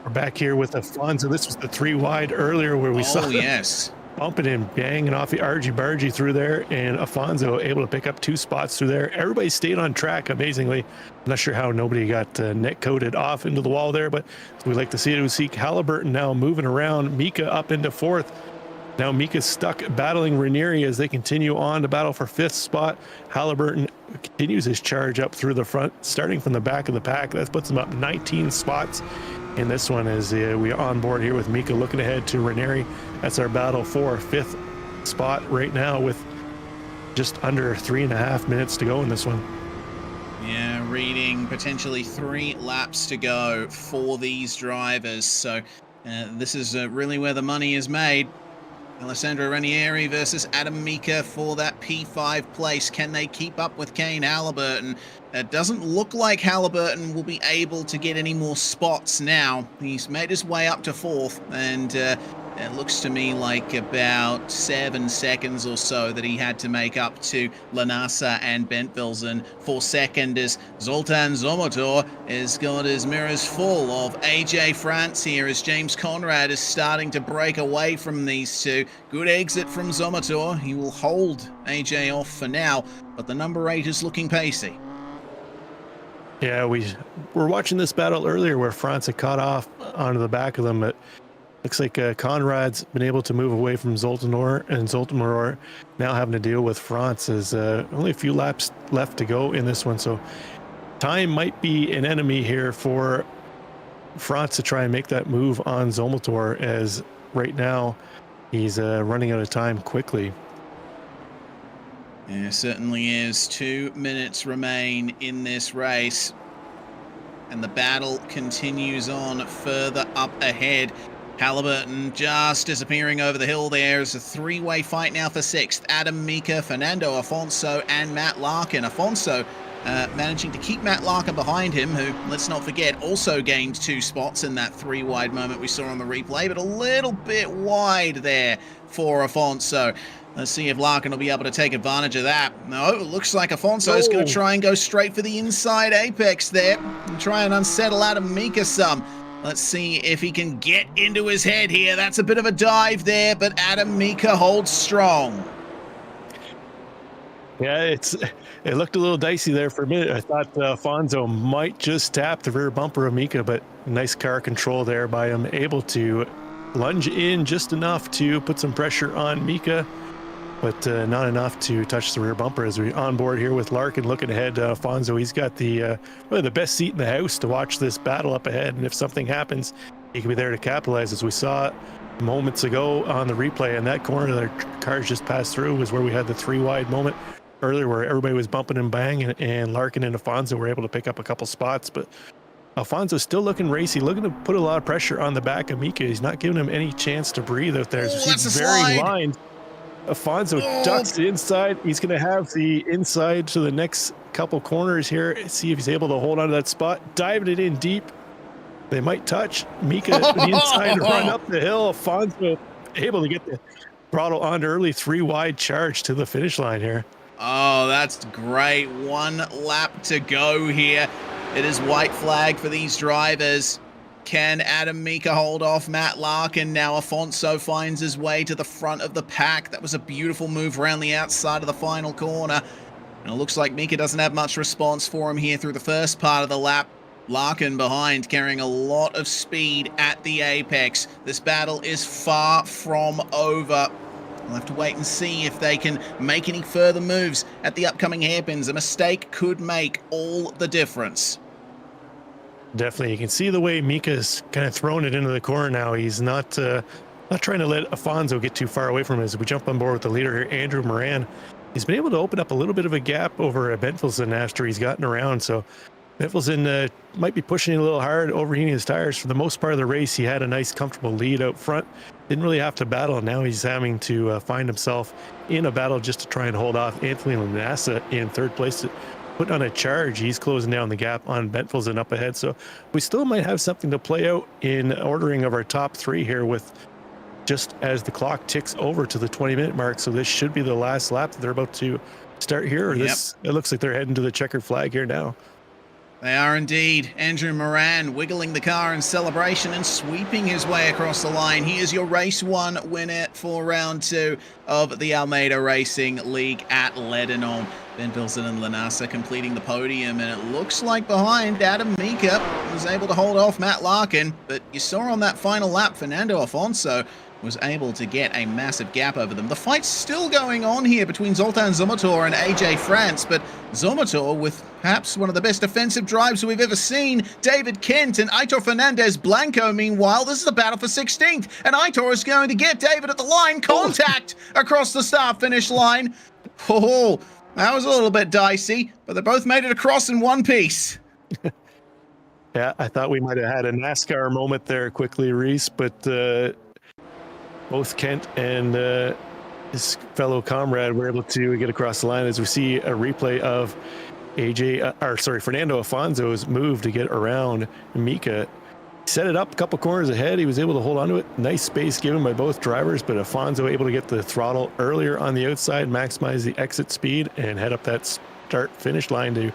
we're back here with Afonso. This was the 3 wide earlier where we saw yes, bumping and banging off the argy-bargy through there, and Afonso able to pick up 2 spots through there. Everybody stayed on track, amazingly. I'm not sure how nobody got net-coated off into the wall there, but we like to see it. We see Halliburton now moving around, Mika up into 4th. Now Mika's stuck battling Ranieri as they continue on to battle for 5th spot. Halliburton continues his charge up through the front, starting from the back of the pack. That puts him up 19 spots in this one as we are on board here with Mika looking ahead to Ranieri. That's our battle for 5th spot right now with just under 3.5 minutes to go in this one. Yeah, reading potentially 3 laps to go for these drivers. So this is really where the money is made. Alessandro Ranieri versus Adam Mika for that P5 place. Can they keep up with Kane Halliburton? It doesn't look like Halliburton will be able to get any more spots now. He's made his way up to 4th, and it looks to me like about 7 seconds or so that he had to make up to Lanasa and Bentvilsen for 2nd, as Zoltan Zomotor has got his mirrors full of AJ France here as James Conrad is starting to break away from these two. Good exit from Zomotor. He will hold AJ off for now, but the number 8 is looking pacey. Yeah, we were watching this battle earlier where France had caught off onto the back of them, but looks like Conrad's been able to move away from Zoltanor, and Zoltanor now having to deal with France. As only a few laps left to go in this one, so time might be an enemy here for France to try and make that move on Zoltanor, as right now he's running out of time quickly. There certainly is. 2 minutes remain in this race, and the battle continues on further up ahead. Halliburton just disappearing over the hill there. It's a 3-way fight now for 6th. Adam Mika, Fernando Afonso, and Matt Larkin. Afonso managing to keep Matt Larkin behind him, who, let's not forget, also gained 2 spots in that 3-wide moment we saw on the replay, but a little bit wide there for Afonso. Let's see if Larkin will be able to take advantage of that. No, it looks like Afonso is going to try and go straight for the inside apex there and try and unsettle Adam Mika some. Let's see if he can get into his head here. That's a bit of a dive there, but Adam Mika holds strong. Yeah, it looked a little dicey there for a minute. I thought Afonso might just tap the rear bumper of Mika, but nice car control there by him, able to lunge in just enough to put some pressure on Mika, but not enough to touch the rear bumper. As we on board here with Larkin looking ahead to Afonso, he's got the really the best seat in the house to watch this battle up ahead, and if something happens, he can be there to capitalize. As we saw moments ago on the replay, and that corner that our cars just passed through was where we had the 3-wide moment earlier where everybody was bumping and banging, and Larkin and Afonso were able to pick up a couple spots, but Afonso's still looking racy, looking to put a lot of pressure on the back of Mika. He's not giving him any chance to breathe out there. Oh, He's very lined. Afonso ducks the inside. He's going to have the inside to the next couple corners here. See if he's able to hold on to that spot. Diving it in deep. They might touch. Mika to the inside to run up the hill. Afonso able to get the throttle on early 3-wide charge to the finish line here. Oh, that's great. 1 lap to go here. It is white flag for these drivers. Can Adam Mika hold off Matt Larkin? Now Afonso finds his way to the front of the pack. That was a beautiful move around the outside of the final corner. And it looks like Mika doesn't have much response for him here through the first part of the lap. Larkin behind, carrying a lot of speed at the apex. This battle is far from over. We'll have to wait and see if they can make any further moves at the upcoming hairpins. A mistake could make all the difference. Definitely, you can see the way Mika's kind of thrown it into the corner now. He's not trying to let Afonso get too far away from him. As we jump on board with the leader here, Andrew Moran, he's been able to open up a little bit of a gap over Bentvilsen after he's gotten around. So Bentvilsen might be pushing it a little hard, overheating his tires. For the most part of the race, he had a nice, comfortable lead out front. Didn't really have to battle. Now he's having to find himself in a battle just to try and hold off Anthony Lanassa in 3rd place. Put on a charge. He's closing down the gap on Bentvilsen up ahead. So we still might have something to play out in ordering of our top 3 here, with just as the clock ticks over to the 20-minute mark. So this should be the last lap that they're about to start here. Or this, it looks like they're heading to the checkered flag here now. They are indeed. Andrew Moran wiggling the car in celebration and sweeping his way across the line. He is your race 1 winner for round 2 of the Almeida Racing League at Ledénon. Ben Bilson and Lanasa completing the podium, and it looks like behind Adam Mika was able to hold off Matt Larkin, but you saw on that final lap Fernando Afonso was able to get a massive gap over them. The fight's still going on here between Zoltan Zomotor and AJ France, but Zomotor with perhaps one of the best defensive drives we've ever seen. David Kent and Aitor Fernandez Blanco, meanwhile, this is the battle for 16th, and Aitor is going to get David at the line. Contact across the start-finish line. Oh, that was a little bit dicey, but they both made it across in one piece. Yeah, I thought we might have had a NASCAR moment there quickly, Reese, but both Kent and his fellow comrade were able to get across the line as we see a replay of Fernando Afonso's move to get around Mika. Set it up a couple corners ahead. He was able to hold on to it. Nice space given by both drivers, but Afonso able to get the throttle earlier on the outside, maximize the exit speed, and head up that start-finish line to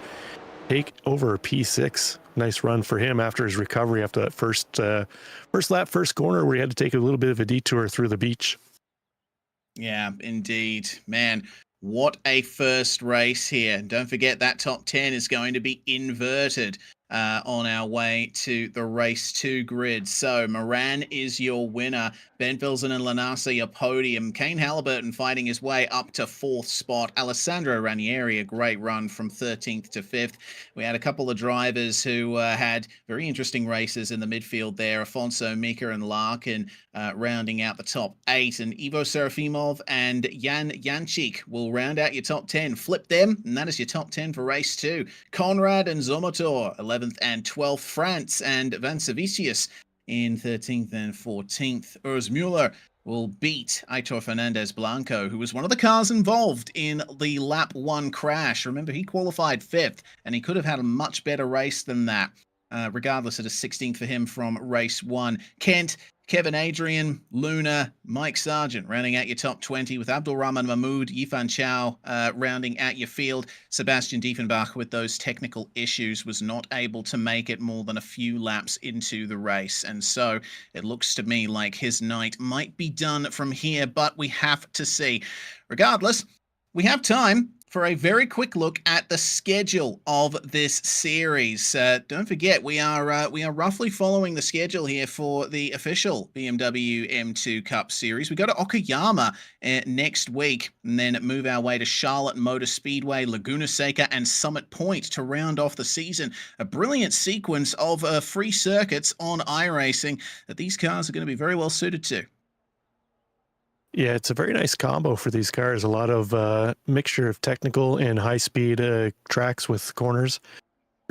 take over P6. Nice run for him after his recovery after that first lap, first corner where he had to take a little bit of a detour through the beach. Yeah, indeed. Man, what a first race here. Don't forget that top 10 is going to be inverted on our way to the race 2 grid. So Moran is your winner. Ben Filson and Lanasa your podium. Kane Halliburton fighting his way up to 4th spot. Alessandro Ranieri, a great run from 13th to 5th. We had a couple of drivers who had very interesting races in the midfield there. Afonso, Mika, and Larkin rounding out the top 8. And Ivo Serafimov and Jan Janchik will round out your top 10. Flip them, and that is your top 10 for race 2. Conrad and Zomotor, 11th and 12th. France and Van Savicius in 13th and 14th. Urs Mueller will beat Aitor Fernandez Blanco, who was one of the cars involved in the lap 1 crash. Remember, he qualified 5th, and he could have had a much better race than that. Regardless, it is 16th for him from race 1. Kent, Kevin Adrian, Luna, Mike Sargent rounding out your top 20 with Abdul Rahman Mahmoud, Yifan Chow rounding out your field. Sebastian Diefenbach with those technical issues was not able to make it more than a few laps into the race. And so it looks to me like his night might be done from here, but we have to see. Regardless, we have time for a very quick look at the schedule of this series. Don't forget, we are roughly following the schedule here for the official BMW M2 Cup Series. We go to Okayama next week, and then move our way to Charlotte Motor Speedway, Laguna Seca, and Summit Point to round off the season. A brilliant sequence of free circuits on iRacing that these cars are going to be very well suited to. Yeah, it's a very nice combo for these cars. A lot of mixture of technical and high-speed tracks with corners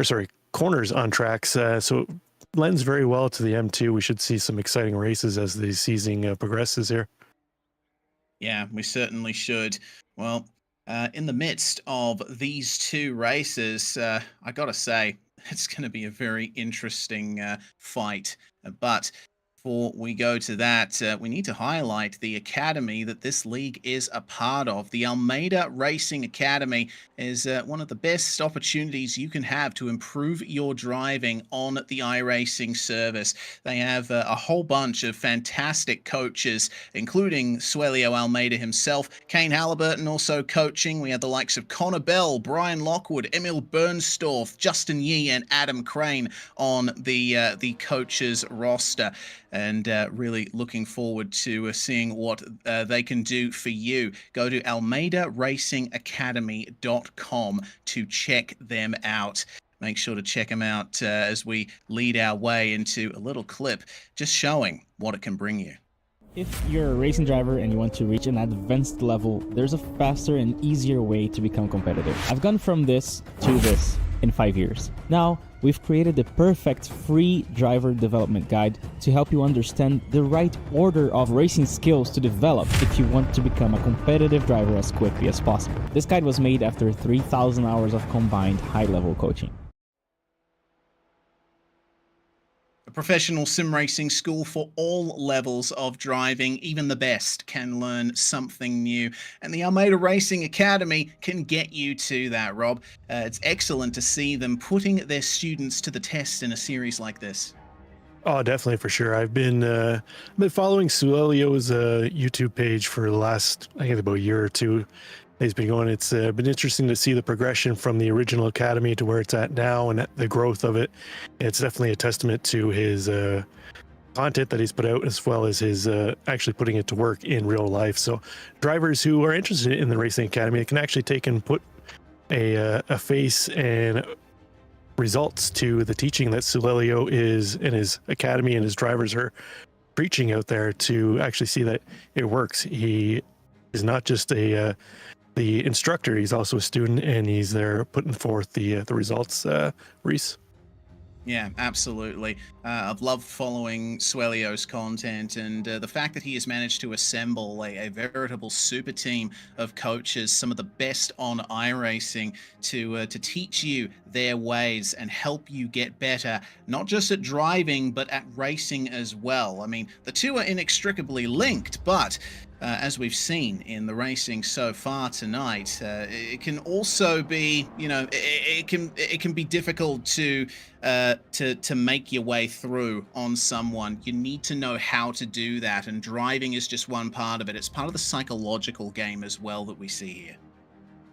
on tracks. So it lends very well to the M2. We should see some exciting races as the season progresses here. Yeah, we certainly should. Well, in the midst of these 2 races, I got to say, it's going to be a very interesting fight. But before we go to that, we need to highlight the academy that this league is a part of. The Almeida Racing Academy is one of the best opportunities you can have to improve your driving on the iRacing service. They have a whole bunch of fantastic coaches, including Suelio Almeida himself, Kane Halliburton also coaching. We have the likes of Connor Bell, Brian Lockwood, Emil Bernstorff, Justin Yee, and Adam Crane on the coaches roster. And really looking forward to seeing what they can do for you. Go to almeidaracingacademy.com to check them out. Make sure to check them out as we lead our way into a little clip just showing what it can bring you. If you're a racing driver and you want to reach an advanced level, there's a faster and easier way to become competitive. I've gone from this to this in 5 years. Now, we've created the perfect free driver development guide to help you understand the right order of racing skills to develop if you want to become a competitive driver as quickly as possible. This guide was made after 3,000 hours of combined high-level coaching. professional sim racing school for all levels of driving. Even the best can learn something new, and the Almeida Racing Academy can get you to that, Rob. It's excellent to see them putting their students to the test in a series like this. Oh, definitely, for sure. I've been following Suelio's YouTube page for the last, I think, about a year or two. He's been going. It's been interesting to see the progression from the original academy to where it's at now, and the growth of it. It's definitely a testament to his content that he's put out, as well as his actually putting it to work in real life. So drivers who are interested in the racing academy can actually take and put a face and results to the teaching that Sulelio is in his academy and his drivers are preaching out there, to actually see that it works. He is not just the instructor, he's also a student, and he's there putting forth the results. Reese. Yeah, absolutely. I've loved following Suelio's content, and the fact that he has managed to assemble a veritable super team of coaches, some of the best on iRacing, to teach you their ways and help you get better, not just at driving, but at racing as well. I mean, the two are inextricably linked, but as we've seen in the racing so far tonight, it can also be, it can be difficult to make your way through on someone. You need to know how to do that, and driving is just one part of it. It's part of the psychological game as well that we see here.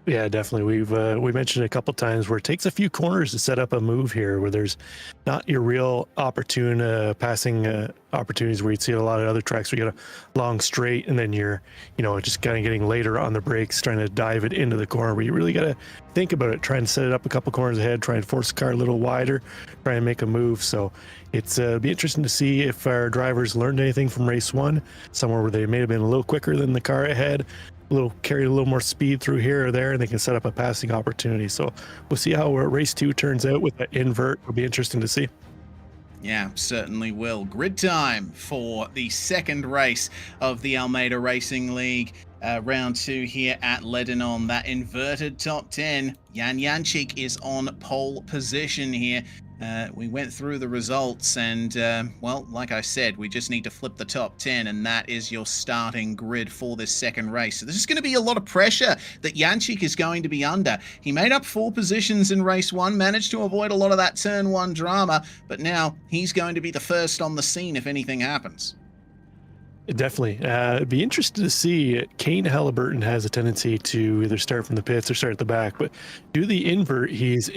Yeah, definitely. We mentioned a couple times where it takes a few corners to set up a move here, where there's not your real opportune passing opportunities where you'd see a lot of other tracks. We get a long straight, and then you're, just kind of getting later on the brakes, trying to dive it into the corner, where you really got to think about it, try and set it up a couple corners ahead, try and force the car a little wider, try and make a move. So it's be interesting to see if our drivers learned anything from race one, somewhere where they may have been a little quicker than the car ahead, carried a little more speed through here or there, and they can set up a passing opportunity. So we'll see how race two turns out with the invert. It'll be interesting to see. Yeah, certainly will. Grid time for the second race of the Almeida Racing League. Round two here at Ledénon. That inverted top 10. Jan Jančík is on pole position here. We went through the results, and well, like I said, we just need to flip the top 10, and that is your starting grid for this second race. So this is going to be a lot of pressure that Jančík is going to be under. He made up 4 positions in race 1, managed to avoid a lot of that turn 1 drama, but now he's going to be the first on the scene if anything happens. Definitely. It'd be interesting to see. Kane Halliburton has a tendency to either start from the pits or start at the back, but do the invert, he's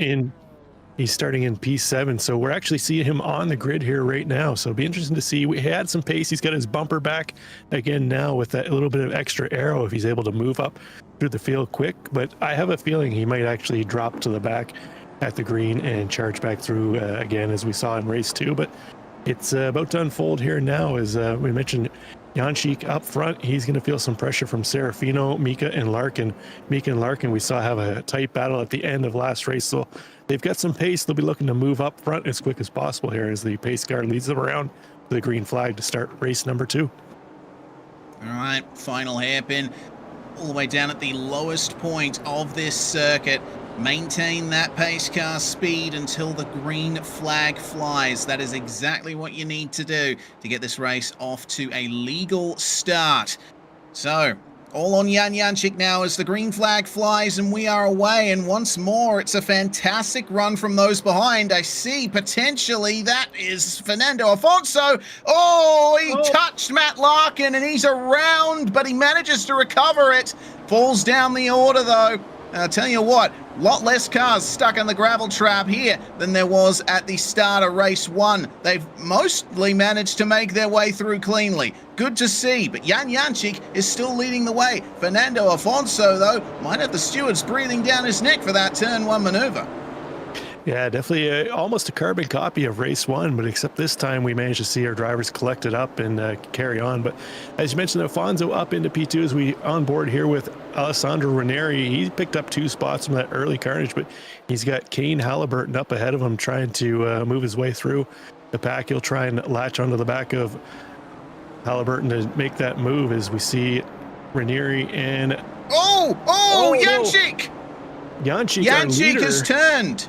starting in P7, so we're actually seeing him on the grid here right now. So it'll be interesting to see. We had some pace. He's got his bumper back again now with that little bit of extra aero if he's able to move up through the field quick. But I have a feeling he might actually drop to the back at the green and charge back through again, as we saw in race 2. But it's about to unfold here now. As we mentioned, Jančík up front, he's going to feel some pressure from Serafino, Mika, and Larkin. Mika and Larkin, we saw have a tight battle at the end of last race, so they've got some pace. They'll be looking to move up front as quick as possible here as the pace car leads them around to the green flag to start race number 2. All right, final hairpin all the way down at the lowest point of this circuit. Maintain that pace car speed until the green flag flies. That is exactly what you need to do to get this race off to a legal start. So, all on Jan Jančík now as the green flag flies and we are away. And once more, it's a fantastic run from those behind. I see potentially that is Fernando Afonso. Oh, he touched Matt Larkin and he's around, but he manages to recover it. Falls down the order though. I'll tell you what, a lot less cars stuck in the gravel trap here than there was at the start of race 1. They've mostly managed to make their way through cleanly. Good to see, but Jan Jančík is still leading the way. Fernando Afonso, though, might have the stewards breathing down his neck for that turn 1 maneuver. Yeah, definitely almost a carbon copy of race 1, but except this time we managed to see our drivers collect it up and carry on. But as you mentioned, Afonso up into P2 as we on board here with Alessandro Ranieri. He picked up 2 spots from that early carnage, but he's got Kane Halliburton up ahead of him trying to move his way through the pack. He'll try and latch onto the back of Halliburton to make that move as we see Ranieri and... Jančík! Jančík Jančík has turned!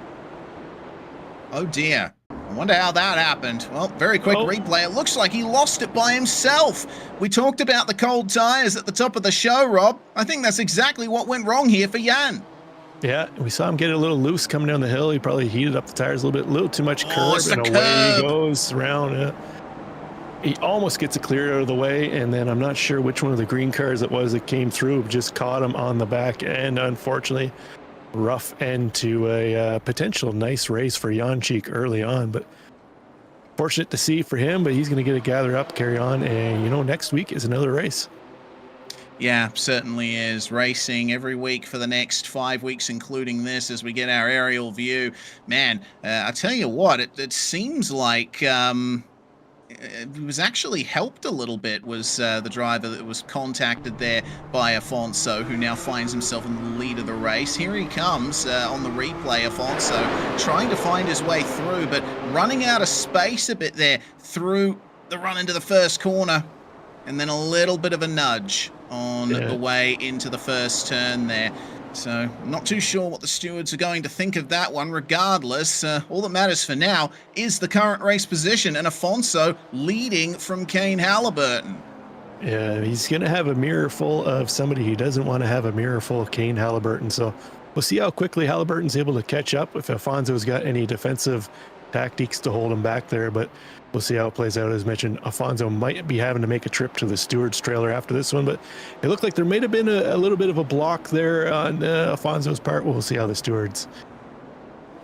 Oh dear. I wonder how that happened. Well, very quick replay. It looks like he lost it by himself. We talked about the cold tires at the top of the show, Rob. I think that's exactly what went wrong here for Jan. Yeah, we saw him get a little loose coming down the hill. He probably heated up the tires a little bit, a little too much curve, and away he goes around. He almost gets it cleared out of the way, and then I'm not sure which one of the green cars it was that came through, just caught him on the back end. Unfortunately, rough end to a potential nice race for Jančík early on, but fortunate to see for him, but he's going to get it gathered up, carry on, and next week is another race. Yeah, certainly is. Racing every week for the next 5 weeks, including this, as we get our aerial view. Man, I tell you what, it seems like it was actually helped a little bit, was the driver that was contacted there by Afonso, who now finds himself in the lead of the race. Here he comes on the replay, Afonso, trying to find his way through, but running out of space a bit there through the run into the first corner, and then a little bit of a nudge on the way into the first turn there. So I'm not too sure what the stewards are going to think of that one. Regardless, all that matters for now is the current race position, and Afonso leading from Kane Halliburton. Yeah, he's going to have a mirror full of somebody he doesn't want to have a mirror full of Kane Halliburton. So we'll see how quickly Halliburton's able to catch up, if Afonso's got any defensive tactics to hold him back there, but we'll see how it plays out. As mentioned, Afonso might be having to make a trip to the stewards trailer after this one, but it looked like there might have been a little bit of a block there on Afonso's part. We'll see how the stewards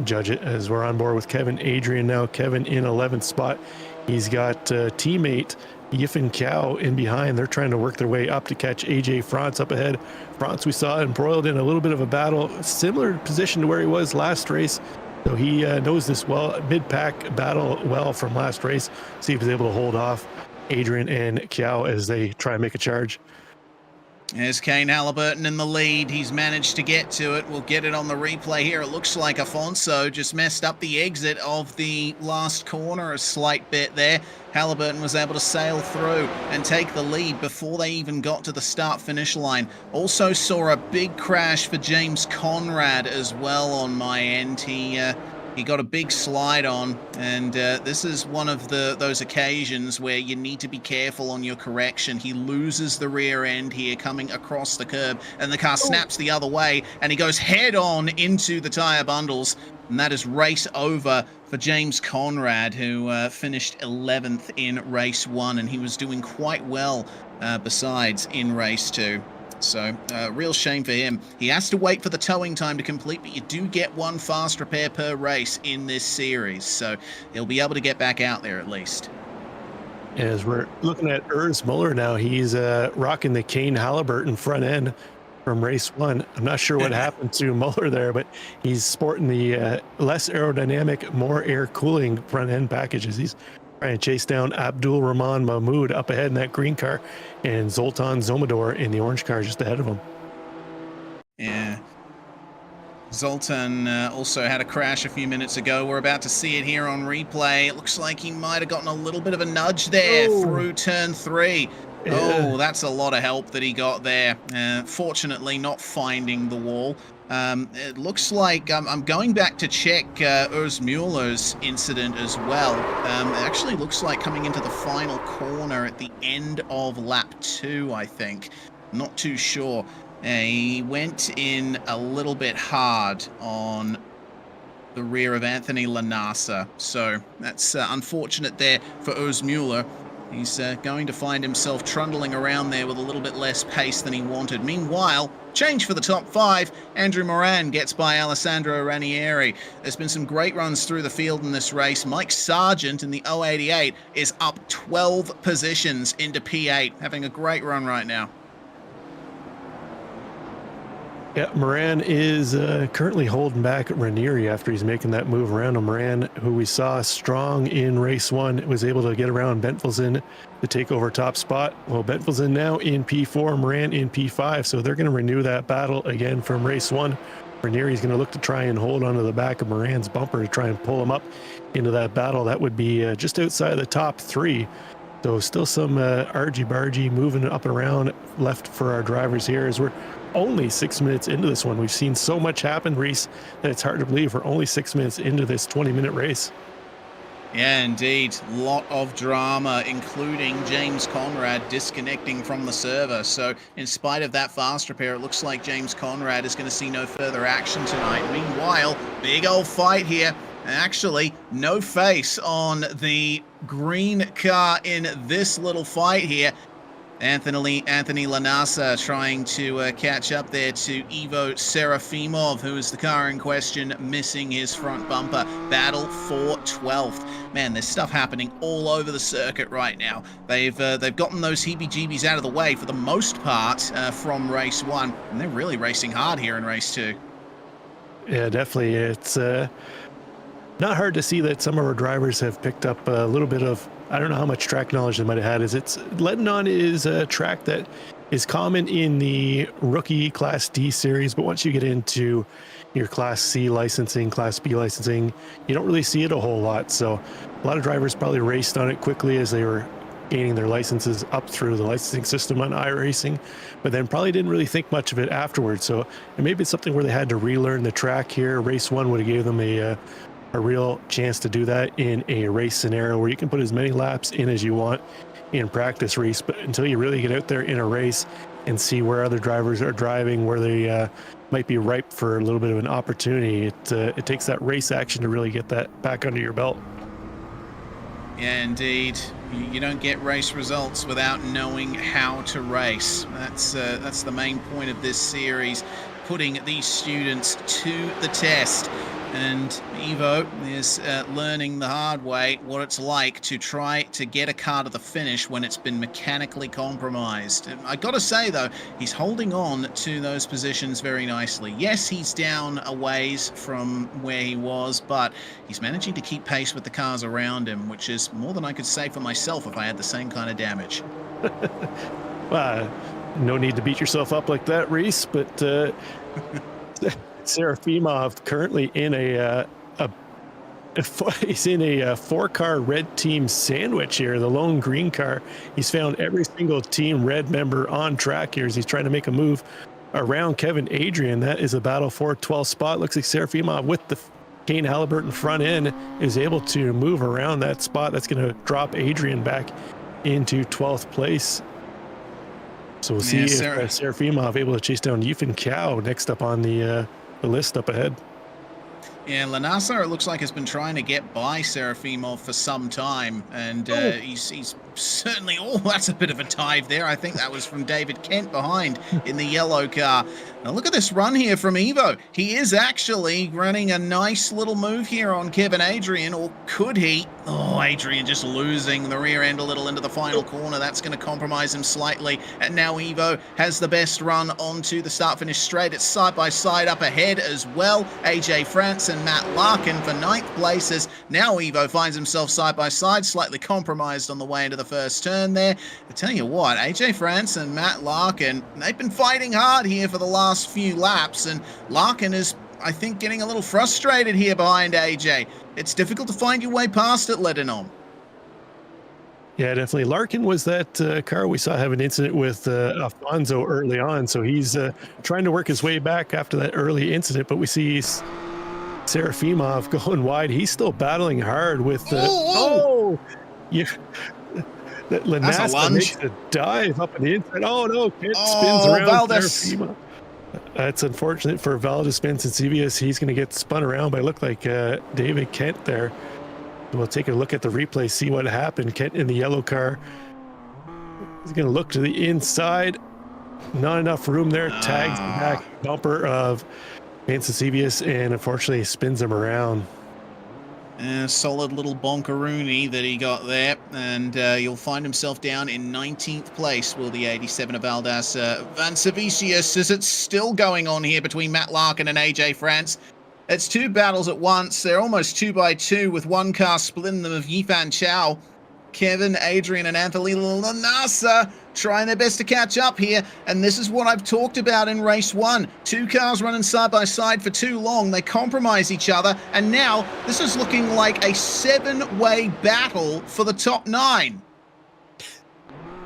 judge it, as we're on board with Kevin Adrian now. Kevin in 11th spot. He's got teammate Yifen Cow in behind. They're trying to work their way up to catch AJ France up ahead. France, we saw, embroiled in a little bit of a battle, similar position to where he was last race. So he knows this well, mid-pack battle well from last race. See if he's able to hold off Adrian and Kiao as they try and make a charge. There's Kane Halliburton in the lead. He's managed to get to it. We'll get it on the replay here. It looks like Afonso just messed up the exit of the last corner a slight bit there. Halliburton was able to sail through and take the lead before they even got to the start-finish line. Also saw a big crash for James Conrad as well on my end. He got a big slide on, and this is one of those occasions where you need to be careful on your correction. He loses the rear end here coming across the curb, and the car snaps the other way, and he goes head-on into the tyre bundles, and that is race over for James Conrad, who finished 11th in race 1, and he was doing quite well besides in race 2. So, real shame for him. He has to wait for the towing time to complete, but you do get one fast repair per race in this series, so he'll be able to get back out there at least. As we're looking at Urs Muller now, he's rocking the Kane Halliburton front end from race 1. I'm not sure what happened to Muller there, but he's sporting the less aerodynamic, more air cooling front end packages. He's trying to chase down Abdul Rahman Mahmoud up ahead in that green car, and Zoltan Zomador in the orange car just ahead of him. Yeah. Zoltan also had a crash a few minutes ago. We're about to see it here on replay. It looks like he might have gotten a little bit of a nudge there through turn 3. Yeah. Oh, that's a lot of help that he got there. Fortunately, not finding the wall. It looks like I'm going back to check Urs Muller's incident as well. It actually looks like coming into the final corner at the end of lap 2, I think. Not too sure. He went in a little bit hard on the rear of Anthony Lanasa. So that's unfortunate there for Urs Muller. He's going to find himself trundling around there with a little bit less pace than he wanted. Meanwhile, change for the top 5. Andrew Moran gets by Alessandro Ranieri. There's been some great runs through the field in this race. Mike Sargent in the 088 is up 12 positions into P8, having a great run right now. Yeah, Moran is currently holding back Ranieri after he's making that move around him. Moran, who we saw strong in race 1, was able to get around Bentvelsen to take over top spot. Well, Bentvelsen now in P4, Moran in P5, so they're going to renew that battle again from race 1. Ranieri's going to look to try and hold onto the back of Moran's bumper to try and pull him up into that battle. That would be just outside the top 3. So still some argy-bargy moving up and around left for our drivers here, as we're only 6 minutes into this one. We've seen so much happen, Reese, that it's hard to believe we're only 6 minutes into this 20-minute race. Yeah, indeed. Lot of drama, including James Conrad disconnecting from the server. So in spite of that fast repair, it looks like James Conrad is going to see no further action tonight. Meanwhile, big old fight here. Actually, no face on the green car in this little fight here. Anthony Lanasa trying to catch up there to Ivo Serafimov, who is the car in question, missing his front bumper. Battle for 12th. Man, there's stuff happening all over the circuit right now. They've gotten those heebie-jeebies out of the way for the most part from race 1, and they're really racing hard here in race 2. Yeah, definitely. It's not hard to see that some of our drivers have picked up a little bit of, I don't know how much track knowledge they might have had. Ledénon is a track that is common in the rookie Class D series, but once you get into your Class C licensing, Class B licensing, you don't really see it a whole lot. So a lot of drivers probably raced on it quickly as they were gaining their licenses up through the licensing system on iRacing, but then probably didn't really think much of it afterwards. So maybe it's something where they had to relearn the track here. Race 1 would have gave them a real chance to do that in a race scenario where you can put as many laps in as you want in practice race, but until you really get out there in a race and see where other drivers are driving, where they might be ripe for a little bit of an opportunity, it takes that race action to really get that back under your belt. Yeah, indeed. You don't get race results without knowing how to race. That's the main point of this series, putting these students to the test. And Ivo is learning the hard way what it's like to try to get a car to the finish when it's been mechanically compromised. And I gotta say though, he's holding on to those positions very nicely. Yes, he's down a ways from where he was, but he's managing to keep pace with the cars around him, which is more than I could say for myself if I had the same kind of damage. Well, no need to beat yourself up like that, Reese, but Serafimov currently in he's in a 4-car red team sandwich here, the lone green car. He's found every single team red member on track here as he's trying to make a move around Kevin Adrian. That is a battle for 12th spot. Looks like Serafimov with the Kane Halliburton front end is able to move around that spot. That's going to drop Adrian back into 12th place. So we'll see if Serafimov able to chase down Yufin Cao next up on the list up ahead. Yeah, Lanasa, it looks like, has been trying to get by Serafimov for some time, and he's certainly... Oh, that's a bit of a dive there. I think that was from David Kent behind in the yellow car. Now look at this run here from Ivo. He is actually running a nice little move here on Kevin Adrian, or could he? Oh, Adrian just losing the rear end a little into the final corner. That's going to compromise him slightly. And now Ivo has the best run onto the start-finish straight. It's side-by-side up ahead as well. AJ France and Matt Larkin for 9th places. Now Ivo finds himself side-by-side, slightly compromised on the way into the first turn there. I tell you what, AJ France and Matt Larkin, they've been fighting hard here for the last few laps, and Larkin is, I think, getting a little frustrated here behind AJ. It's difficult to find your way past at Ledénon. Yeah, definitely. Larkin was that car we saw have an incident with Alfonso early on, so he's trying to work his way back after that early incident, but we see Serafimov going wide. He's still battling hard with Lanasa makes a dive up in the inside. Oh no, Kent spins around Serafimov. That's unfortunate for Valdez and Civias. He's going to get spun around by, look like, David Kent there. We'll take a look at the replay, see what happened. Kent in the yellow car. He's going to look to the inside. Not enough room there. Tags the back bumper of Civias, and unfortunately spins him around. Solid little bonkaroony that he got there, and you'll find himself down in 19th place, will the 87 of Valdas Vancevicius, as it's still going on here between Matt Larkin and AJ France. It's two battles at once. They're almost 2-by-2 with one car splitting them of Yifan Chao. Kevin, Adrian, and Anthony Lanasa trying their best to catch up here, and this is what I've talked about in race 1. Two cars running side by side for too long. They compromise each other, and now this is looking like a 7-way battle for the top 9.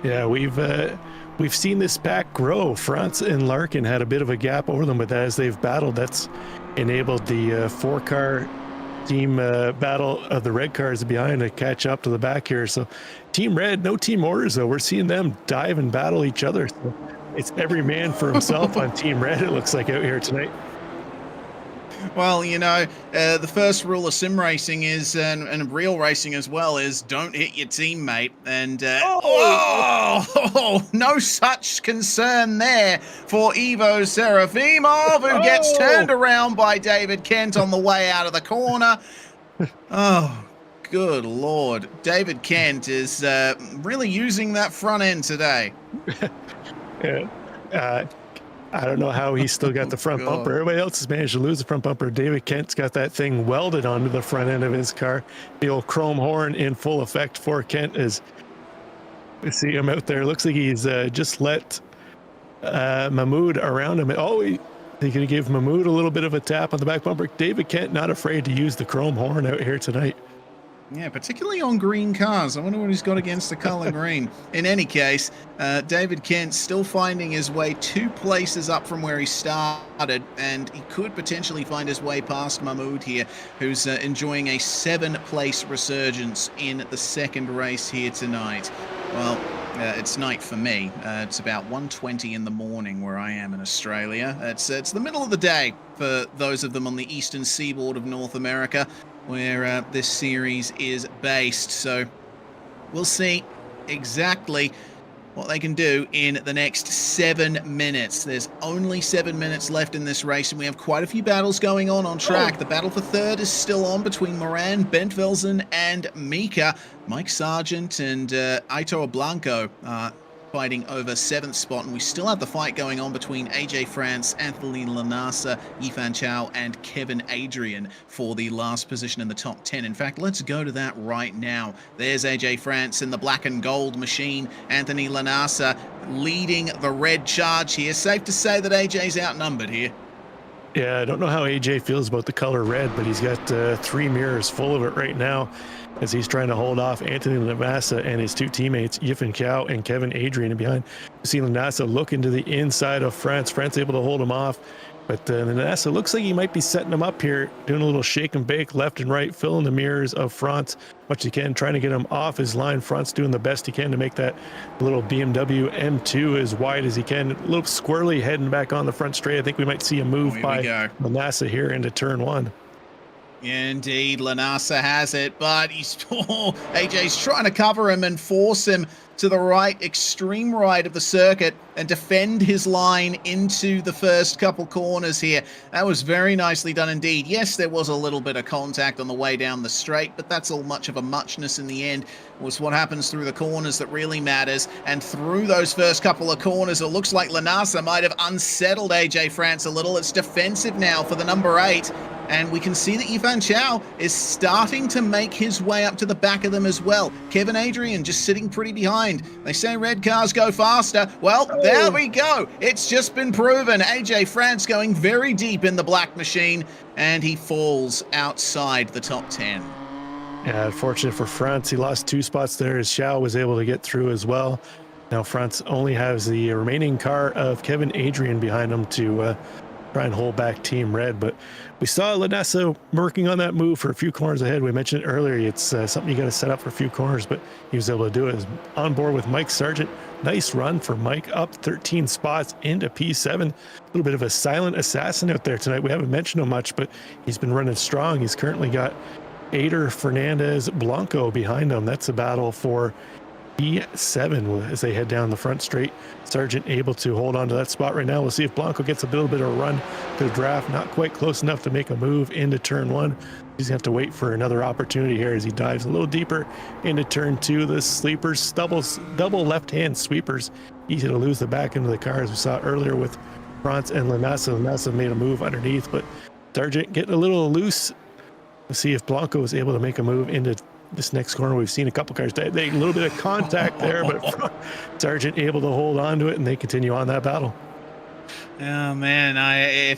Yeah, we've seen this pack grow. France and Larkin had a bit of a gap over them, but as they've battled, that's enabled the 4-car team battle of the red cars behind to catch up to the back here. So Team Red, no team orders though. We're seeing them dive and battle each other. So it's every man for himself on Team Red, it looks like, out here tonight. Well, you know, the first rule of sim racing is, and real racing as well, is don't hit your teammate. And no such concern there for Ivo Serafimov, who gets turned around by David Kent on the way out of the corner. Oh, good Lord. David Kent is really using that front end today. Yeah. I don't know how he's still got the front bumper. Everybody else has managed to lose the front bumper. David Kent's got that thing welded onto the front end of his car. The old chrome horn in full effect for Kent as we see him out there. Looks like he's just let Mahmoud around him. Oh, he's going to give Mahmoud a little bit of a tap on the back bumper. David Kent not afraid to use the chrome horn out here tonight. Yeah, particularly on green cars. I wonder what he's got against the color green. In any case, David Kent still finding his way 2 places up from where he started, and he could potentially find his way past Mahmoud here, who's enjoying a 7-place resurgence in the second race here tonight. Well, it's night for me. It's about 1:20 in the morning where I am in Australia. It's the middle of the day for those of them on the eastern seaboard of North America, where this series is based. So we'll see exactly what they can do in the next 7 minutes. There's only 7 minutes left in this race, and we have quite a few battles going on track. The battle for third is still on between Moran, Bentvelsen, and Mika. Mike Sargent and Aitor Blanco fighting over 7th spot, and we still have the fight going on between AJ France, Anthony Lanasa, Yifan Chow, and Kevin Adrian for the last position in the top 10. In fact, let's go to that right now. There's AJ France in the black and gold machine. Anthony Lanasa leading the red charge here. Safe to say that AJ's outnumbered here. Yeah, I don't know how AJ feels about the color red, but he's got 3 mirrors full of it right now as he's trying to hold off Anthony Lanasa and his 2 teammates, Yifan Chow and Kevin Adrian behind. You see Lanasa look into the inside of France. France able to hold him off, but Lanasa looks like he might be setting him up here, doing a little shake and bake left and right, filling the mirrors of France much he can, trying to get him off his line. France doing the best he can to make that little BMW M2 as wide as he can. A little squirrely heading back on the front straight. I think we might see a move by Lanasa here into turn 1. Indeed, Lanasa has it, but AJ's trying to cover him and force him to the right, extreme right of the circuit, and defend his line into the first couple corners here. That was very nicely done indeed. Yes, there was a little bit of contact on the way down the straight, but that's all much of a muchness in the end. It was what happens through the corners that really matters, and through those first couple of corners, it looks like Lanasa might have unsettled AJ France a little. It's defensive now for the number 8. And we can see that Yifan Chow is starting to make his way up to the back of them as well. Kevin Adrian just sitting pretty behind. They say red cars go faster. Well, there we go. It's just been proven. AJ France going very deep in the black machine, and he falls outside the top 10. Yeah, unfortunate for France. He lost 2 spots there as Chow was able to get through as well. Now France only has the remaining car of Kevin Adrian behind him to try and hold back Team Red, but we saw Lanasa working on that move for a few corners ahead. We mentioned it earlier. It's something you got to set up for a few corners, but he was able to do it. He's on board with Mike Sargent. Nice run for Mike, up 13 spots into P7. A little bit of a silent assassin out there tonight. We haven't mentioned him much, but he's been running strong. He's currently got Aitor Fernandez Blanco behind him. That's a battle for P7 as they head down the front straight. Sargent able to hold on to that spot right now. We'll see if Blanco gets a little bit of a run to the draft. Not quite close enough to make a move into turn 1. He's gonna have to wait for another opportunity here as he dives a little deeper into turn 2. The sleepers, double left-hand sweepers, easy to lose the back end of the car, as we saw earlier with France and Lanasa. Lanasa made a move underneath, but Sargent getting a little loose. Let's see if Blanco is able to make a move into this next corner. We've seen a couple cars, they a little bit of contact there, but Sargent able to hold on to it, and they continue on that battle. Oh man,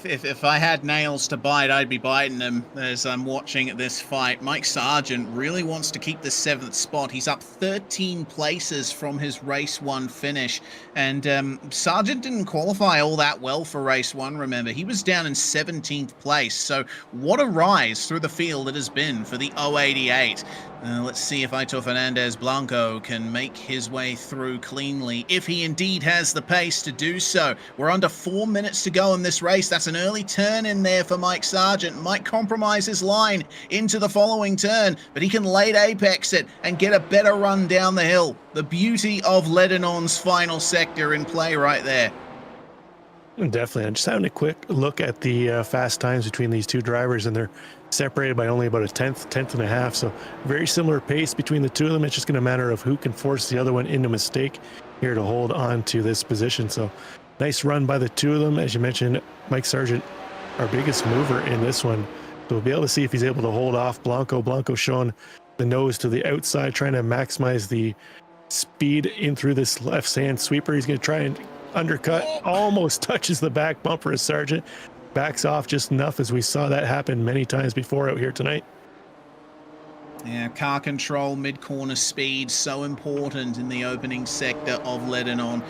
if I had nails to bite, I'd be biting them as I'm watching this fight. Mike Sargent really wants to keep the 7th spot. He's up 13 places from his race 1 finish, and Sargent didn't qualify all that well for race 1. Remember, he was down in 17th place. So what a rise through the field it has been for the 088. Let's see if Aitor Fernandez Blanco can make his way through cleanly, if he indeed has the pace to do so. We're under 4 minutes to go in this race. That's an early turn in there for Mike Sargent. Might compromise his line into the following turn, but he can late apex it and get a better run down the hill. The beauty of Ledénon's final sector in play right there. Definitely. I'm just having a quick look at the fast times between these two drivers, and they're separated by only about a tenth and a half. So very similar pace between the two of them. It's just going to matter of who can force the other one into mistake here to hold on to this position. So nice run by the two of them. As you mentioned, Mike Sargent, our biggest mover in this one. So we'll be able to see if he's able to hold off Blanco. Blanco showing the nose to the outside, trying to maximize the speed in through this left hand sweeper. He's going to try and undercut, almost touches the back bumper of Sargent, backs off just enough, as we saw that happen many times before out here tonight. Yeah, car control, mid-corner speed, so important in the opening sector of Ledénon.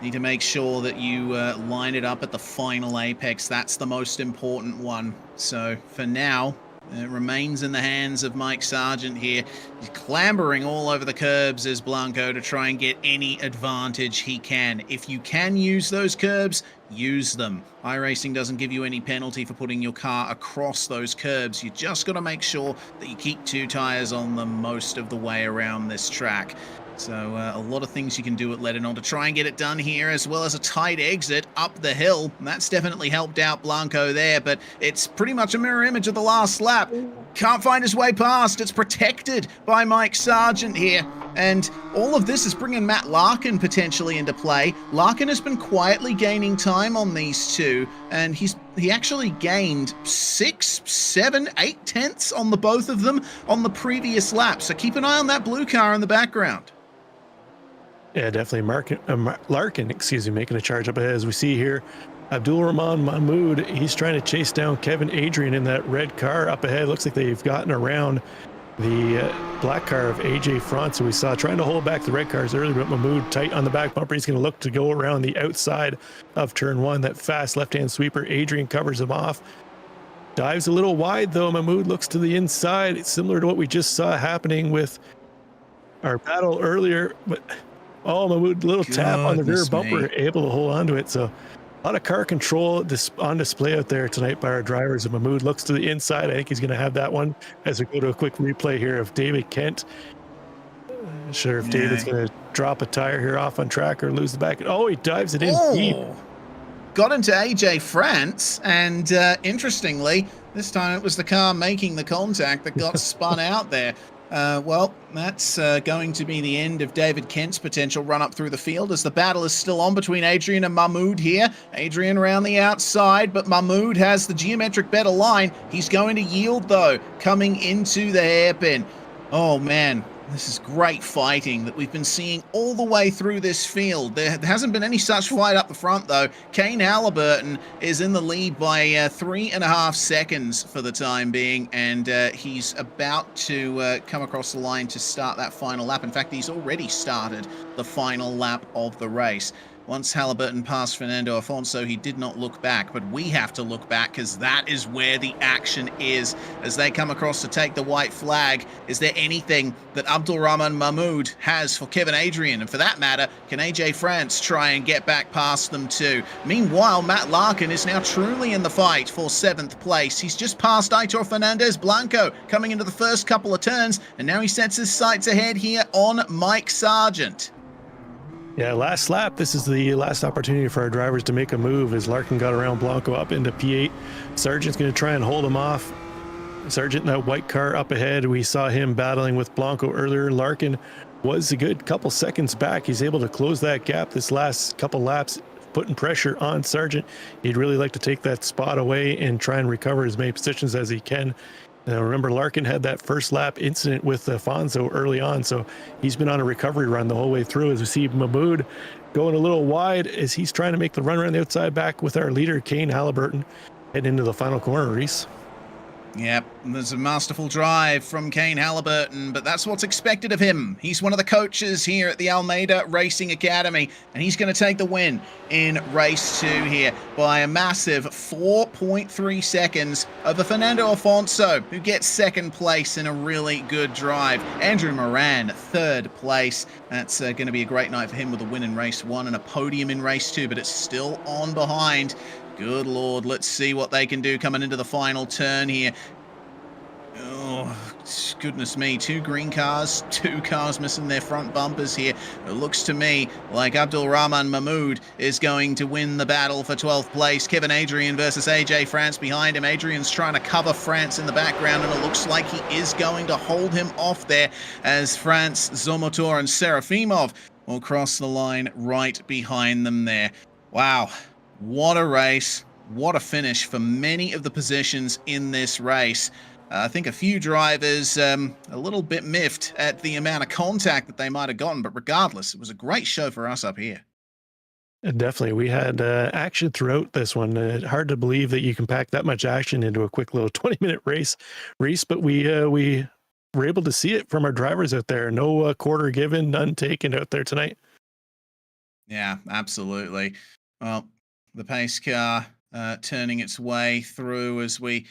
Need to make sure that you line it up at the final apex. That's the most important one. So for now, it remains in the hands of Mike Sargent here. He's clambering all over the curbs as Blanco to try and get any advantage he can. If you can use those curbs, use them. iRacing doesn't give you any penalty for putting your car across those curbs. You just got to make sure that you keep 2 tires on them most of the way around this track. So a lot of things you can do at Ledénon to try and get it done here, as well as a tight exit up the hill. And that's definitely helped out Blanco there, but it's pretty much a mirror image of the last lap. Can't find his way past. It's protected by Mike Sargent here. And all of this is bringing Matt Larkin potentially into play. Larkin has been quietly gaining time on these two, and he actually gained 6, 7, 8 tenths on the both of them on the previous lap. So keep an eye on that blue car in the background. Yeah, definitely. Larkin, making a charge up ahead. As we see here, Abdul Rahman Mahmoud, he's trying to chase down Kevin Adrian in that red car up ahead. Looks like they've gotten around the black car of AJ France, who we saw trying to hold back the red cars earlier, but Mahmoud tight on the back bumper. He's going to look to go around the outside of turn 1. That fast left-hand sweeper, Adrian covers him off. Dives a little wide, though. Mahmoud looks to the inside. It's similar to what we just saw happening with our battle earlier, but Mahmoud, little tap on the rear bumper, able to hold on to it. So a lot of car control on display out there tonight by our drivers. And Mahmoud looks to the inside. I think he's going to have that one as we go to a quick replay here of David Kent. Not sure if David's going to drop a tire here off on track or lose the back. Oh, he dives it in deep. Got into AJ France, and interestingly, this time it was the car making the contact that got spun out there. Well, that's going to be the end of David Kent's potential run up through the field, as the battle is still on between Adrian and Mahmoud here. Adrian around the outside, but Mahmoud has the geometric better line. He's going to yield, though, coming into the hairpin. Oh, man. This is great fighting that we've been seeing all the way through this field. There hasn't been any such fight up the front, though. Kane Halliburton is in the lead by 3.5 seconds for the time being, and he's about to come across the line to start that final lap. In fact, he's already started the final lap of the race. Once Halliburton passed Fernando Afonso, he did not look back, but we have to look back because that is where the action is as they come across to take the white flag. Is there anything that Abdul Rahman Mahmoud has for Kevin Adrian? And for that matter, can AJ France try and get back past them too? Meanwhile, Matt Larkin is now truly in the fight for 7th place. He's just passed Aitor Fernandez Blanco coming into the first couple of turns, and now he sets his sights ahead here on Mike Sargent. Yeah, last lap. This is the last opportunity for our drivers to make a move as Larkin got around Blanco up into P8. Sargent's going to try and hold him off. Sargent in that white car up ahead. We saw him battling with Blanco earlier. Larkin was a good couple seconds back. He's able to close that gap this last couple laps, putting pressure on Sargent. He'd really like to take that spot away and try and recover as many positions as he can Remember, Larkin had that first lap incident with Afonso early on, so he's been on a recovery run the whole way through. As we see Mahmoud going a little wide as he's trying to make the run around the outside back with our leader, Kane Halliburton, heading into the final corner, Reese. Yep, there's a masterful drive from Kane Halliburton, but that's what's expected of him. He's one of the coaches here at the Almeida Racing Academy, and he's going to take the win in race 2 here by a massive 4.3 seconds over Fernando Afonso, who gets second place in a really good drive. Andrew Moran, third place. That's going to be a great night for him with a win in race 1 and a podium in race 2, but it's still on behind. Good Lord, let's see what they can do coming into the final turn here. Oh, goodness me, 2 green cars, 2 cars missing their front bumpers here. It looks to me like Abdul Rahman Mahmoud is going to win the battle for 12th place. Kevin Adrian versus AJ France behind him. Adrian's trying to cover France in the background, and it looks like he is going to hold him off there as France, Zomotor, and Serafimov will cross the line right behind them there. Wow. What a race. What a finish for many of the positions in this race. I think a few drivers a little bit miffed at the amount of contact that they might have gotten, but regardless, it was a great show for us up here. Definitely. We had action throughout this one. Hard to believe that you can pack that much action into a quick little 20-minute race, Reese, but we were able to see it from our drivers out there. No quarter given, none taken out there tonight. Yeah, absolutely. Well, the pace car turning its way through as we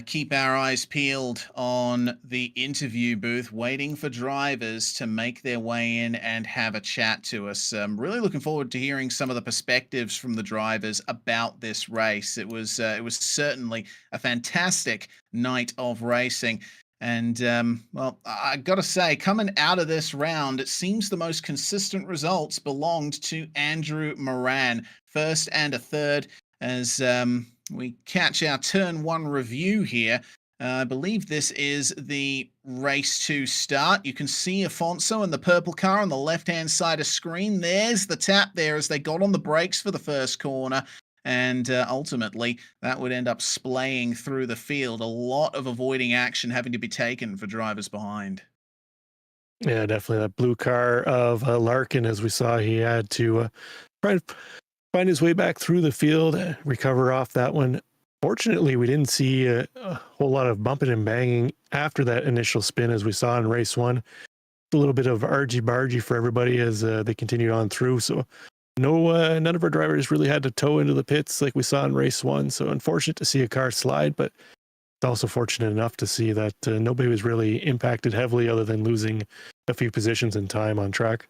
keep our eyes peeled on the interview booth, waiting for drivers to make their way in and have a chat to us. Really looking forward to hearing some of the perspectives from the drivers about this race. It was certainly a fantastic night of racing. And, well, I got to say, coming out of this round, it seems the most consistent results belonged to Andrew Moran, first and a third, as we catch our turn 1 review here. I believe this is the race 2 start. You can see Afonso in the purple car on the left-hand side of screen. There's the tap there as they got on the brakes for the first corner. And ultimately, that would end up splaying through the field. A lot of avoiding action having to be taken for drivers behind. Yeah, definitely. That blue car of Larkin, as we saw, he had to try to find his way back through the field, recover off that one. Fortunately, we didn't see a whole lot of bumping and banging after that initial spin, as we saw in race 1. A little bit of argy-bargy for everybody as they continued on through. So none of our drivers really had to tow into the pits like we saw in race 1. So unfortunate to see a car slide, but it's also fortunate enough to see that nobody was really impacted heavily other than losing a few positions in time on track.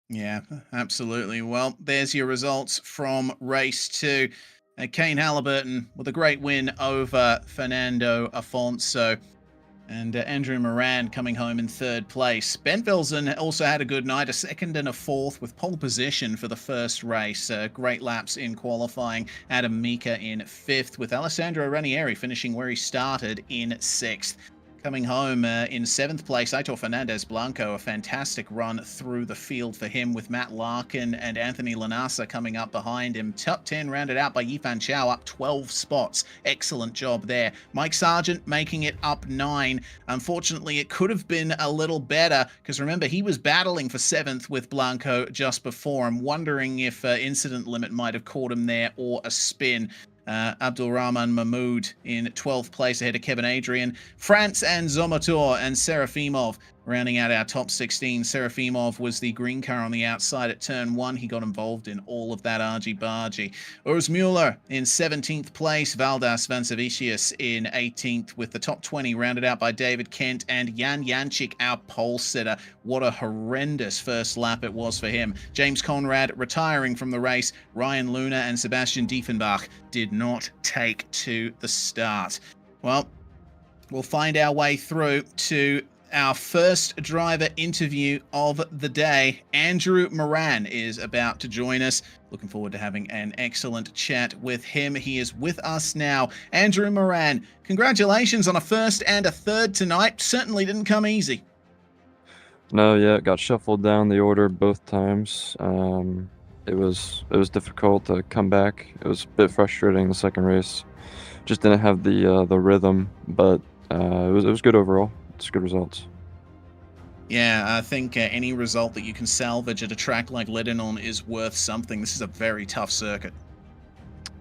Yeah, absolutely. Well, there's your results from race 2. Kane Halliburton with a great win over Fernando Afonso. And Andrew Moran coming home in third place. Ben Velzen also had a good night, a second and a fourth with pole position for the first race. Great laps in qualifying. Adam Mika in fifth, with Alessandro Ranieri finishing where he started in sixth. Coming home in seventh place, Aitor Fernandez Blanco, a fantastic run through the field for him, with Matt Larkin and Anthony Lanasa coming up behind him. Top 10 rounded out by Yifan Chow, up 12 spots. Excellent job there. Mike Sargent making it up 9. Unfortunately, it could have been a little better, because remember, he was battling for 7th with Blanco just before. I'm wondering if incident limit might have caught him there, or a spin. Abdul Rahman Mahmoud in 12th place ahead of Kevin Adrian. France and Zomotor and Serafimov rounding out our top 16. Serafimov was the green car on the outside at turn 1. He got involved in all of that argy-bargy. Urs Mueller in 17th place. Valdas Vansavicius in 18th, with the top 20 rounded out by David Kent and Jan Jančić, our pole sitter. What a horrendous first lap it was for him. James Conrad retiring from the race. Ryan Luna and Sebastian Diefenbach did not take to the start. Well, we'll find our way through to our first driver interview of the day. Andrew Moran is about to join us. Looking forward to having an excellent chat with him. He is with us now. Andrew Moran, congratulations on a first and a third tonight. Certainly didn't come easy. No, yeah, it got shuffled down the order both times. It was difficult to come back. It was a bit frustrating the second race. just didn't have the rhythm, but it was good overall. It's good results. Yeah, I think any result that you can salvage at a track like Ledénon is worth something. This is a very tough circuit.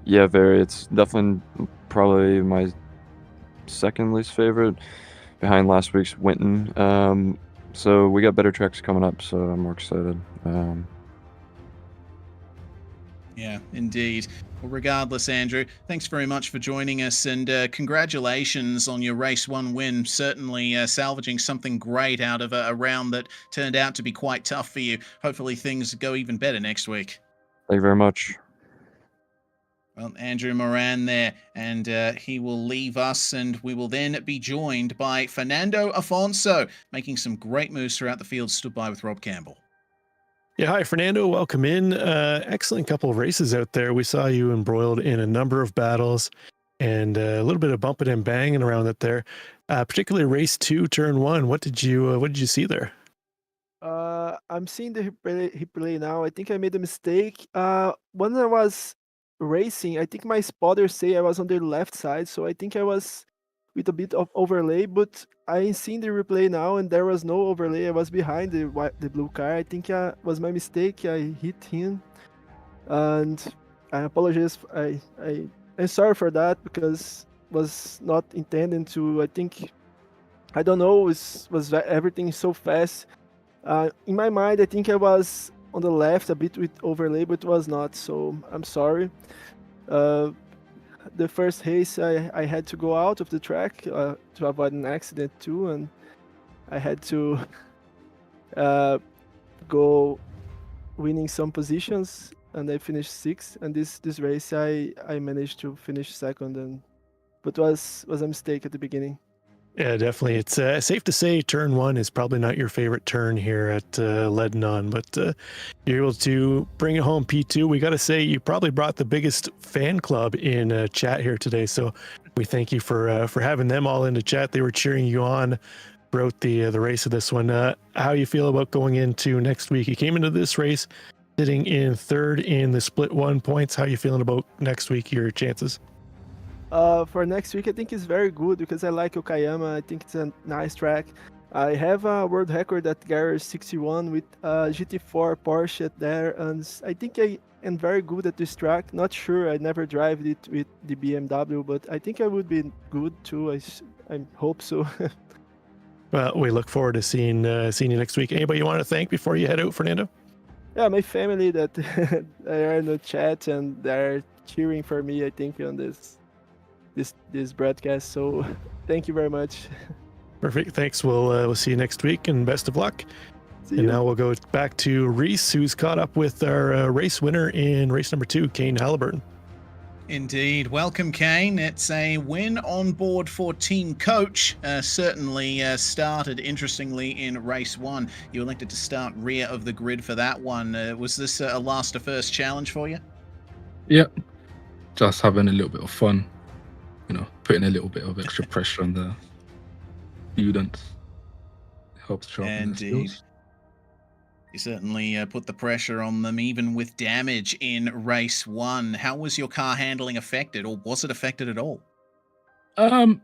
Yeah, very. It's definitely probably my second least favorite, behind last week's Winton. So we got better tracks coming up, so I'm more excited. Yeah, indeed. Well, regardless, Andrew, thanks very much for joining us, and congratulations on your race 1 win. Certainly salvaging something great out of a round that turned out to be quite tough for you. Hopefully things go even better next week. Thank you very much. Well, Andrew Moran there, and he will leave us, and we will then be joined by Fernando Afonso, making some great moves throughout the field, stood by with Rob Campbell. Yeah, hi, Fernando. Welcome in. Excellent couple of races out there. We saw you embroiled in a number of battles and a little bit of bumping and banging around it there. Particularly race 2, turn 1. What did you see there? I'm seeing the replay now. I think I made a mistake. When I was racing, I think my spotter say I was on the left side, so I think I was with a bit of overlay, but I seen the replay now and there was no overlay. I was behind the blue car. I think was my mistake. I hit him, and I apologize. I'm sorry for that because was not intending to. I think I don't know. Everything so fast. In my mind, I think I was on the left a bit with overlay, but it was not. So I'm sorry. The first race, I had to go out of the track to avoid an accident too, and I had to go winning some positions, and I finished 6th. And this race, I managed to finish 2nd, but was a mistake at the beginning. Yeah, definitely. It's safe to say turn 1 is probably not your favorite turn here at Ledénon, but you're able to bring it home P2. We got to say you probably brought the biggest fan club in chat here today, so we thank you for having them all into chat. They were cheering you on throughout the race of this one. How you feel about going into next week? You came into this race sitting in 3rd in the split 1 points. How you feeling about next week, your chances? For next week, I think it's very good because I like Okayama. I think it's a nice track. I have a world record at Garage 61 with GT4 Porsche there, and I think I am very good at this track. Not sure, I never drive it with the BMW, but I think I would be good too. I hope so. Well, we look forward to seeing you next week. Anybody you want to thank before you head out, Fernando? Yeah, my family that they are in the chat and they're cheering for me, I think, on this broadcast. So thank you very much. Perfect. Thanks. We'll see you next week and best of luck. Now we'll go back to Reese, who's caught up with our race winner in race number 2, Kane Halliburton. Indeed. Welcome, Kane. It's a win on board for Team Coach. Certainly started interestingly in race 1. You elected to start rear of the grid for that one. Was this a last to first challenge for you? Yep. Just having a little bit of fun. Putting a little bit of extra pressure on the students. It helps sharpen their skills. You certainly put the pressure on them, even with damage in race 1. How was your car handling affected, or was it affected at all? I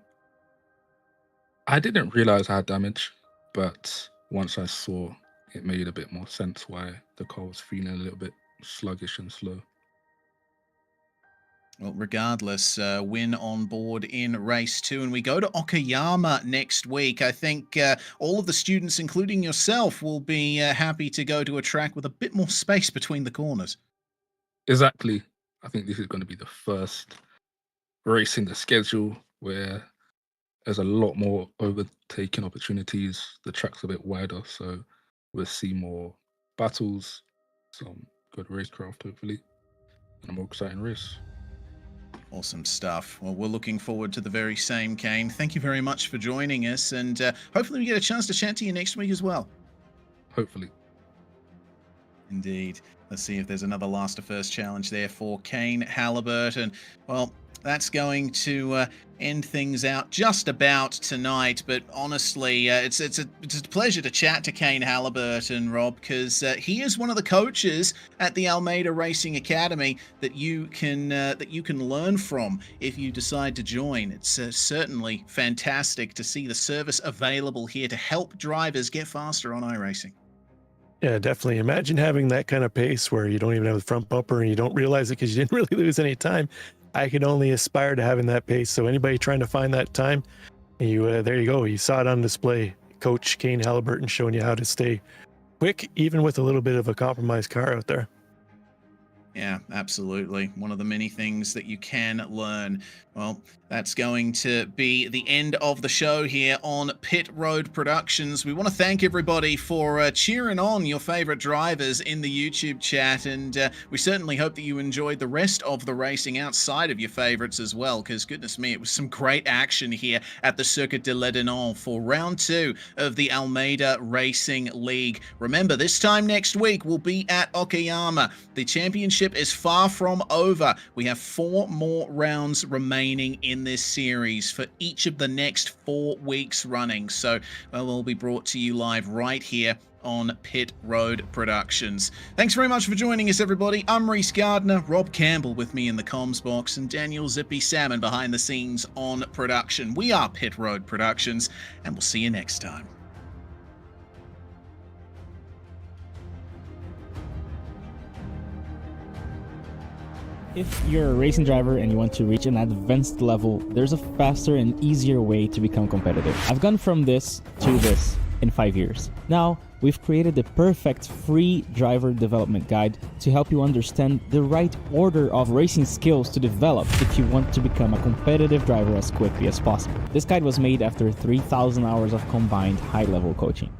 didn't realize I had damage, but once I saw, it made a bit more sense why the car was feeling a little bit sluggish and slow. Well, regardless, win on board in race 2. And we go to Okayama next week. I think all of the students, including yourself, will be happy to go to a track with a bit more space between the corners. Exactly. I think this is going to be the first race in the schedule where there's a lot more overtaking opportunities. The track's a bit wider, so we'll see more battles, some good racecraft, hopefully, and a more exciting race. Awesome stuff. Well, we're looking forward to the very same, Kane. Thank you very much for joining us, and hopefully we get a chance to chat to you next week as well. Hopefully. Indeed. Let's see if there's another last to first challenge there for Kane Halliburton. Well, that's going to end things out just about tonight. But honestly, it's a pleasure to chat to Kane Halliburton, Rob, because he is one of the coaches at the Almeida Racing Academy that you can learn from if you decide to join. It's certainly fantastic to see the service available here to help drivers get faster on iRacing. Yeah, definitely. Imagine having that kind of pace where you don't even have the front bumper and you don't realize it because you didn't really lose any time. I can only aspire to having that pace. So anybody trying to find that time, there you go. You saw it on display. Coach Kane Halliburton showing you how to stay quick, even with a little bit of a compromised car out there. Yeah, absolutely. One of the many things that you can learn. Well, that's going to be the end of the show here on Pit Road Productions. We want to thank everybody for cheering on your favorite drivers in the YouTube chat, and we certainly hope that you enjoyed the rest of the racing outside of your favorites as well, because goodness me, it was some great action here at the Circuit de Ledénon for round 2 of the Almeida Racing League. Remember, this time next week we'll be at Okayama. The championship is far from over. We have 4 more rounds remaining in this series for each of the next 4 weeks running. So we'll be brought to you live right here on Pit Road Productions. Thanks very much for joining us, everybody. I'm Reese Gardner, Rob Campbell with me in the comms box, and Daniel Zippy Salmon behind the scenes on production. We are Pit Road Productions, and we'll see you next time. If you're a racing driver and you want to reach an advanced level, there's a faster and easier way to become competitive. I've gone from this to this in 5 years. Now, we've created the perfect free driver development guide to help you understand the right order of racing skills to develop if you want to become a competitive driver as quickly as possible. This guide was made after 3,000 hours of combined high-level coaching.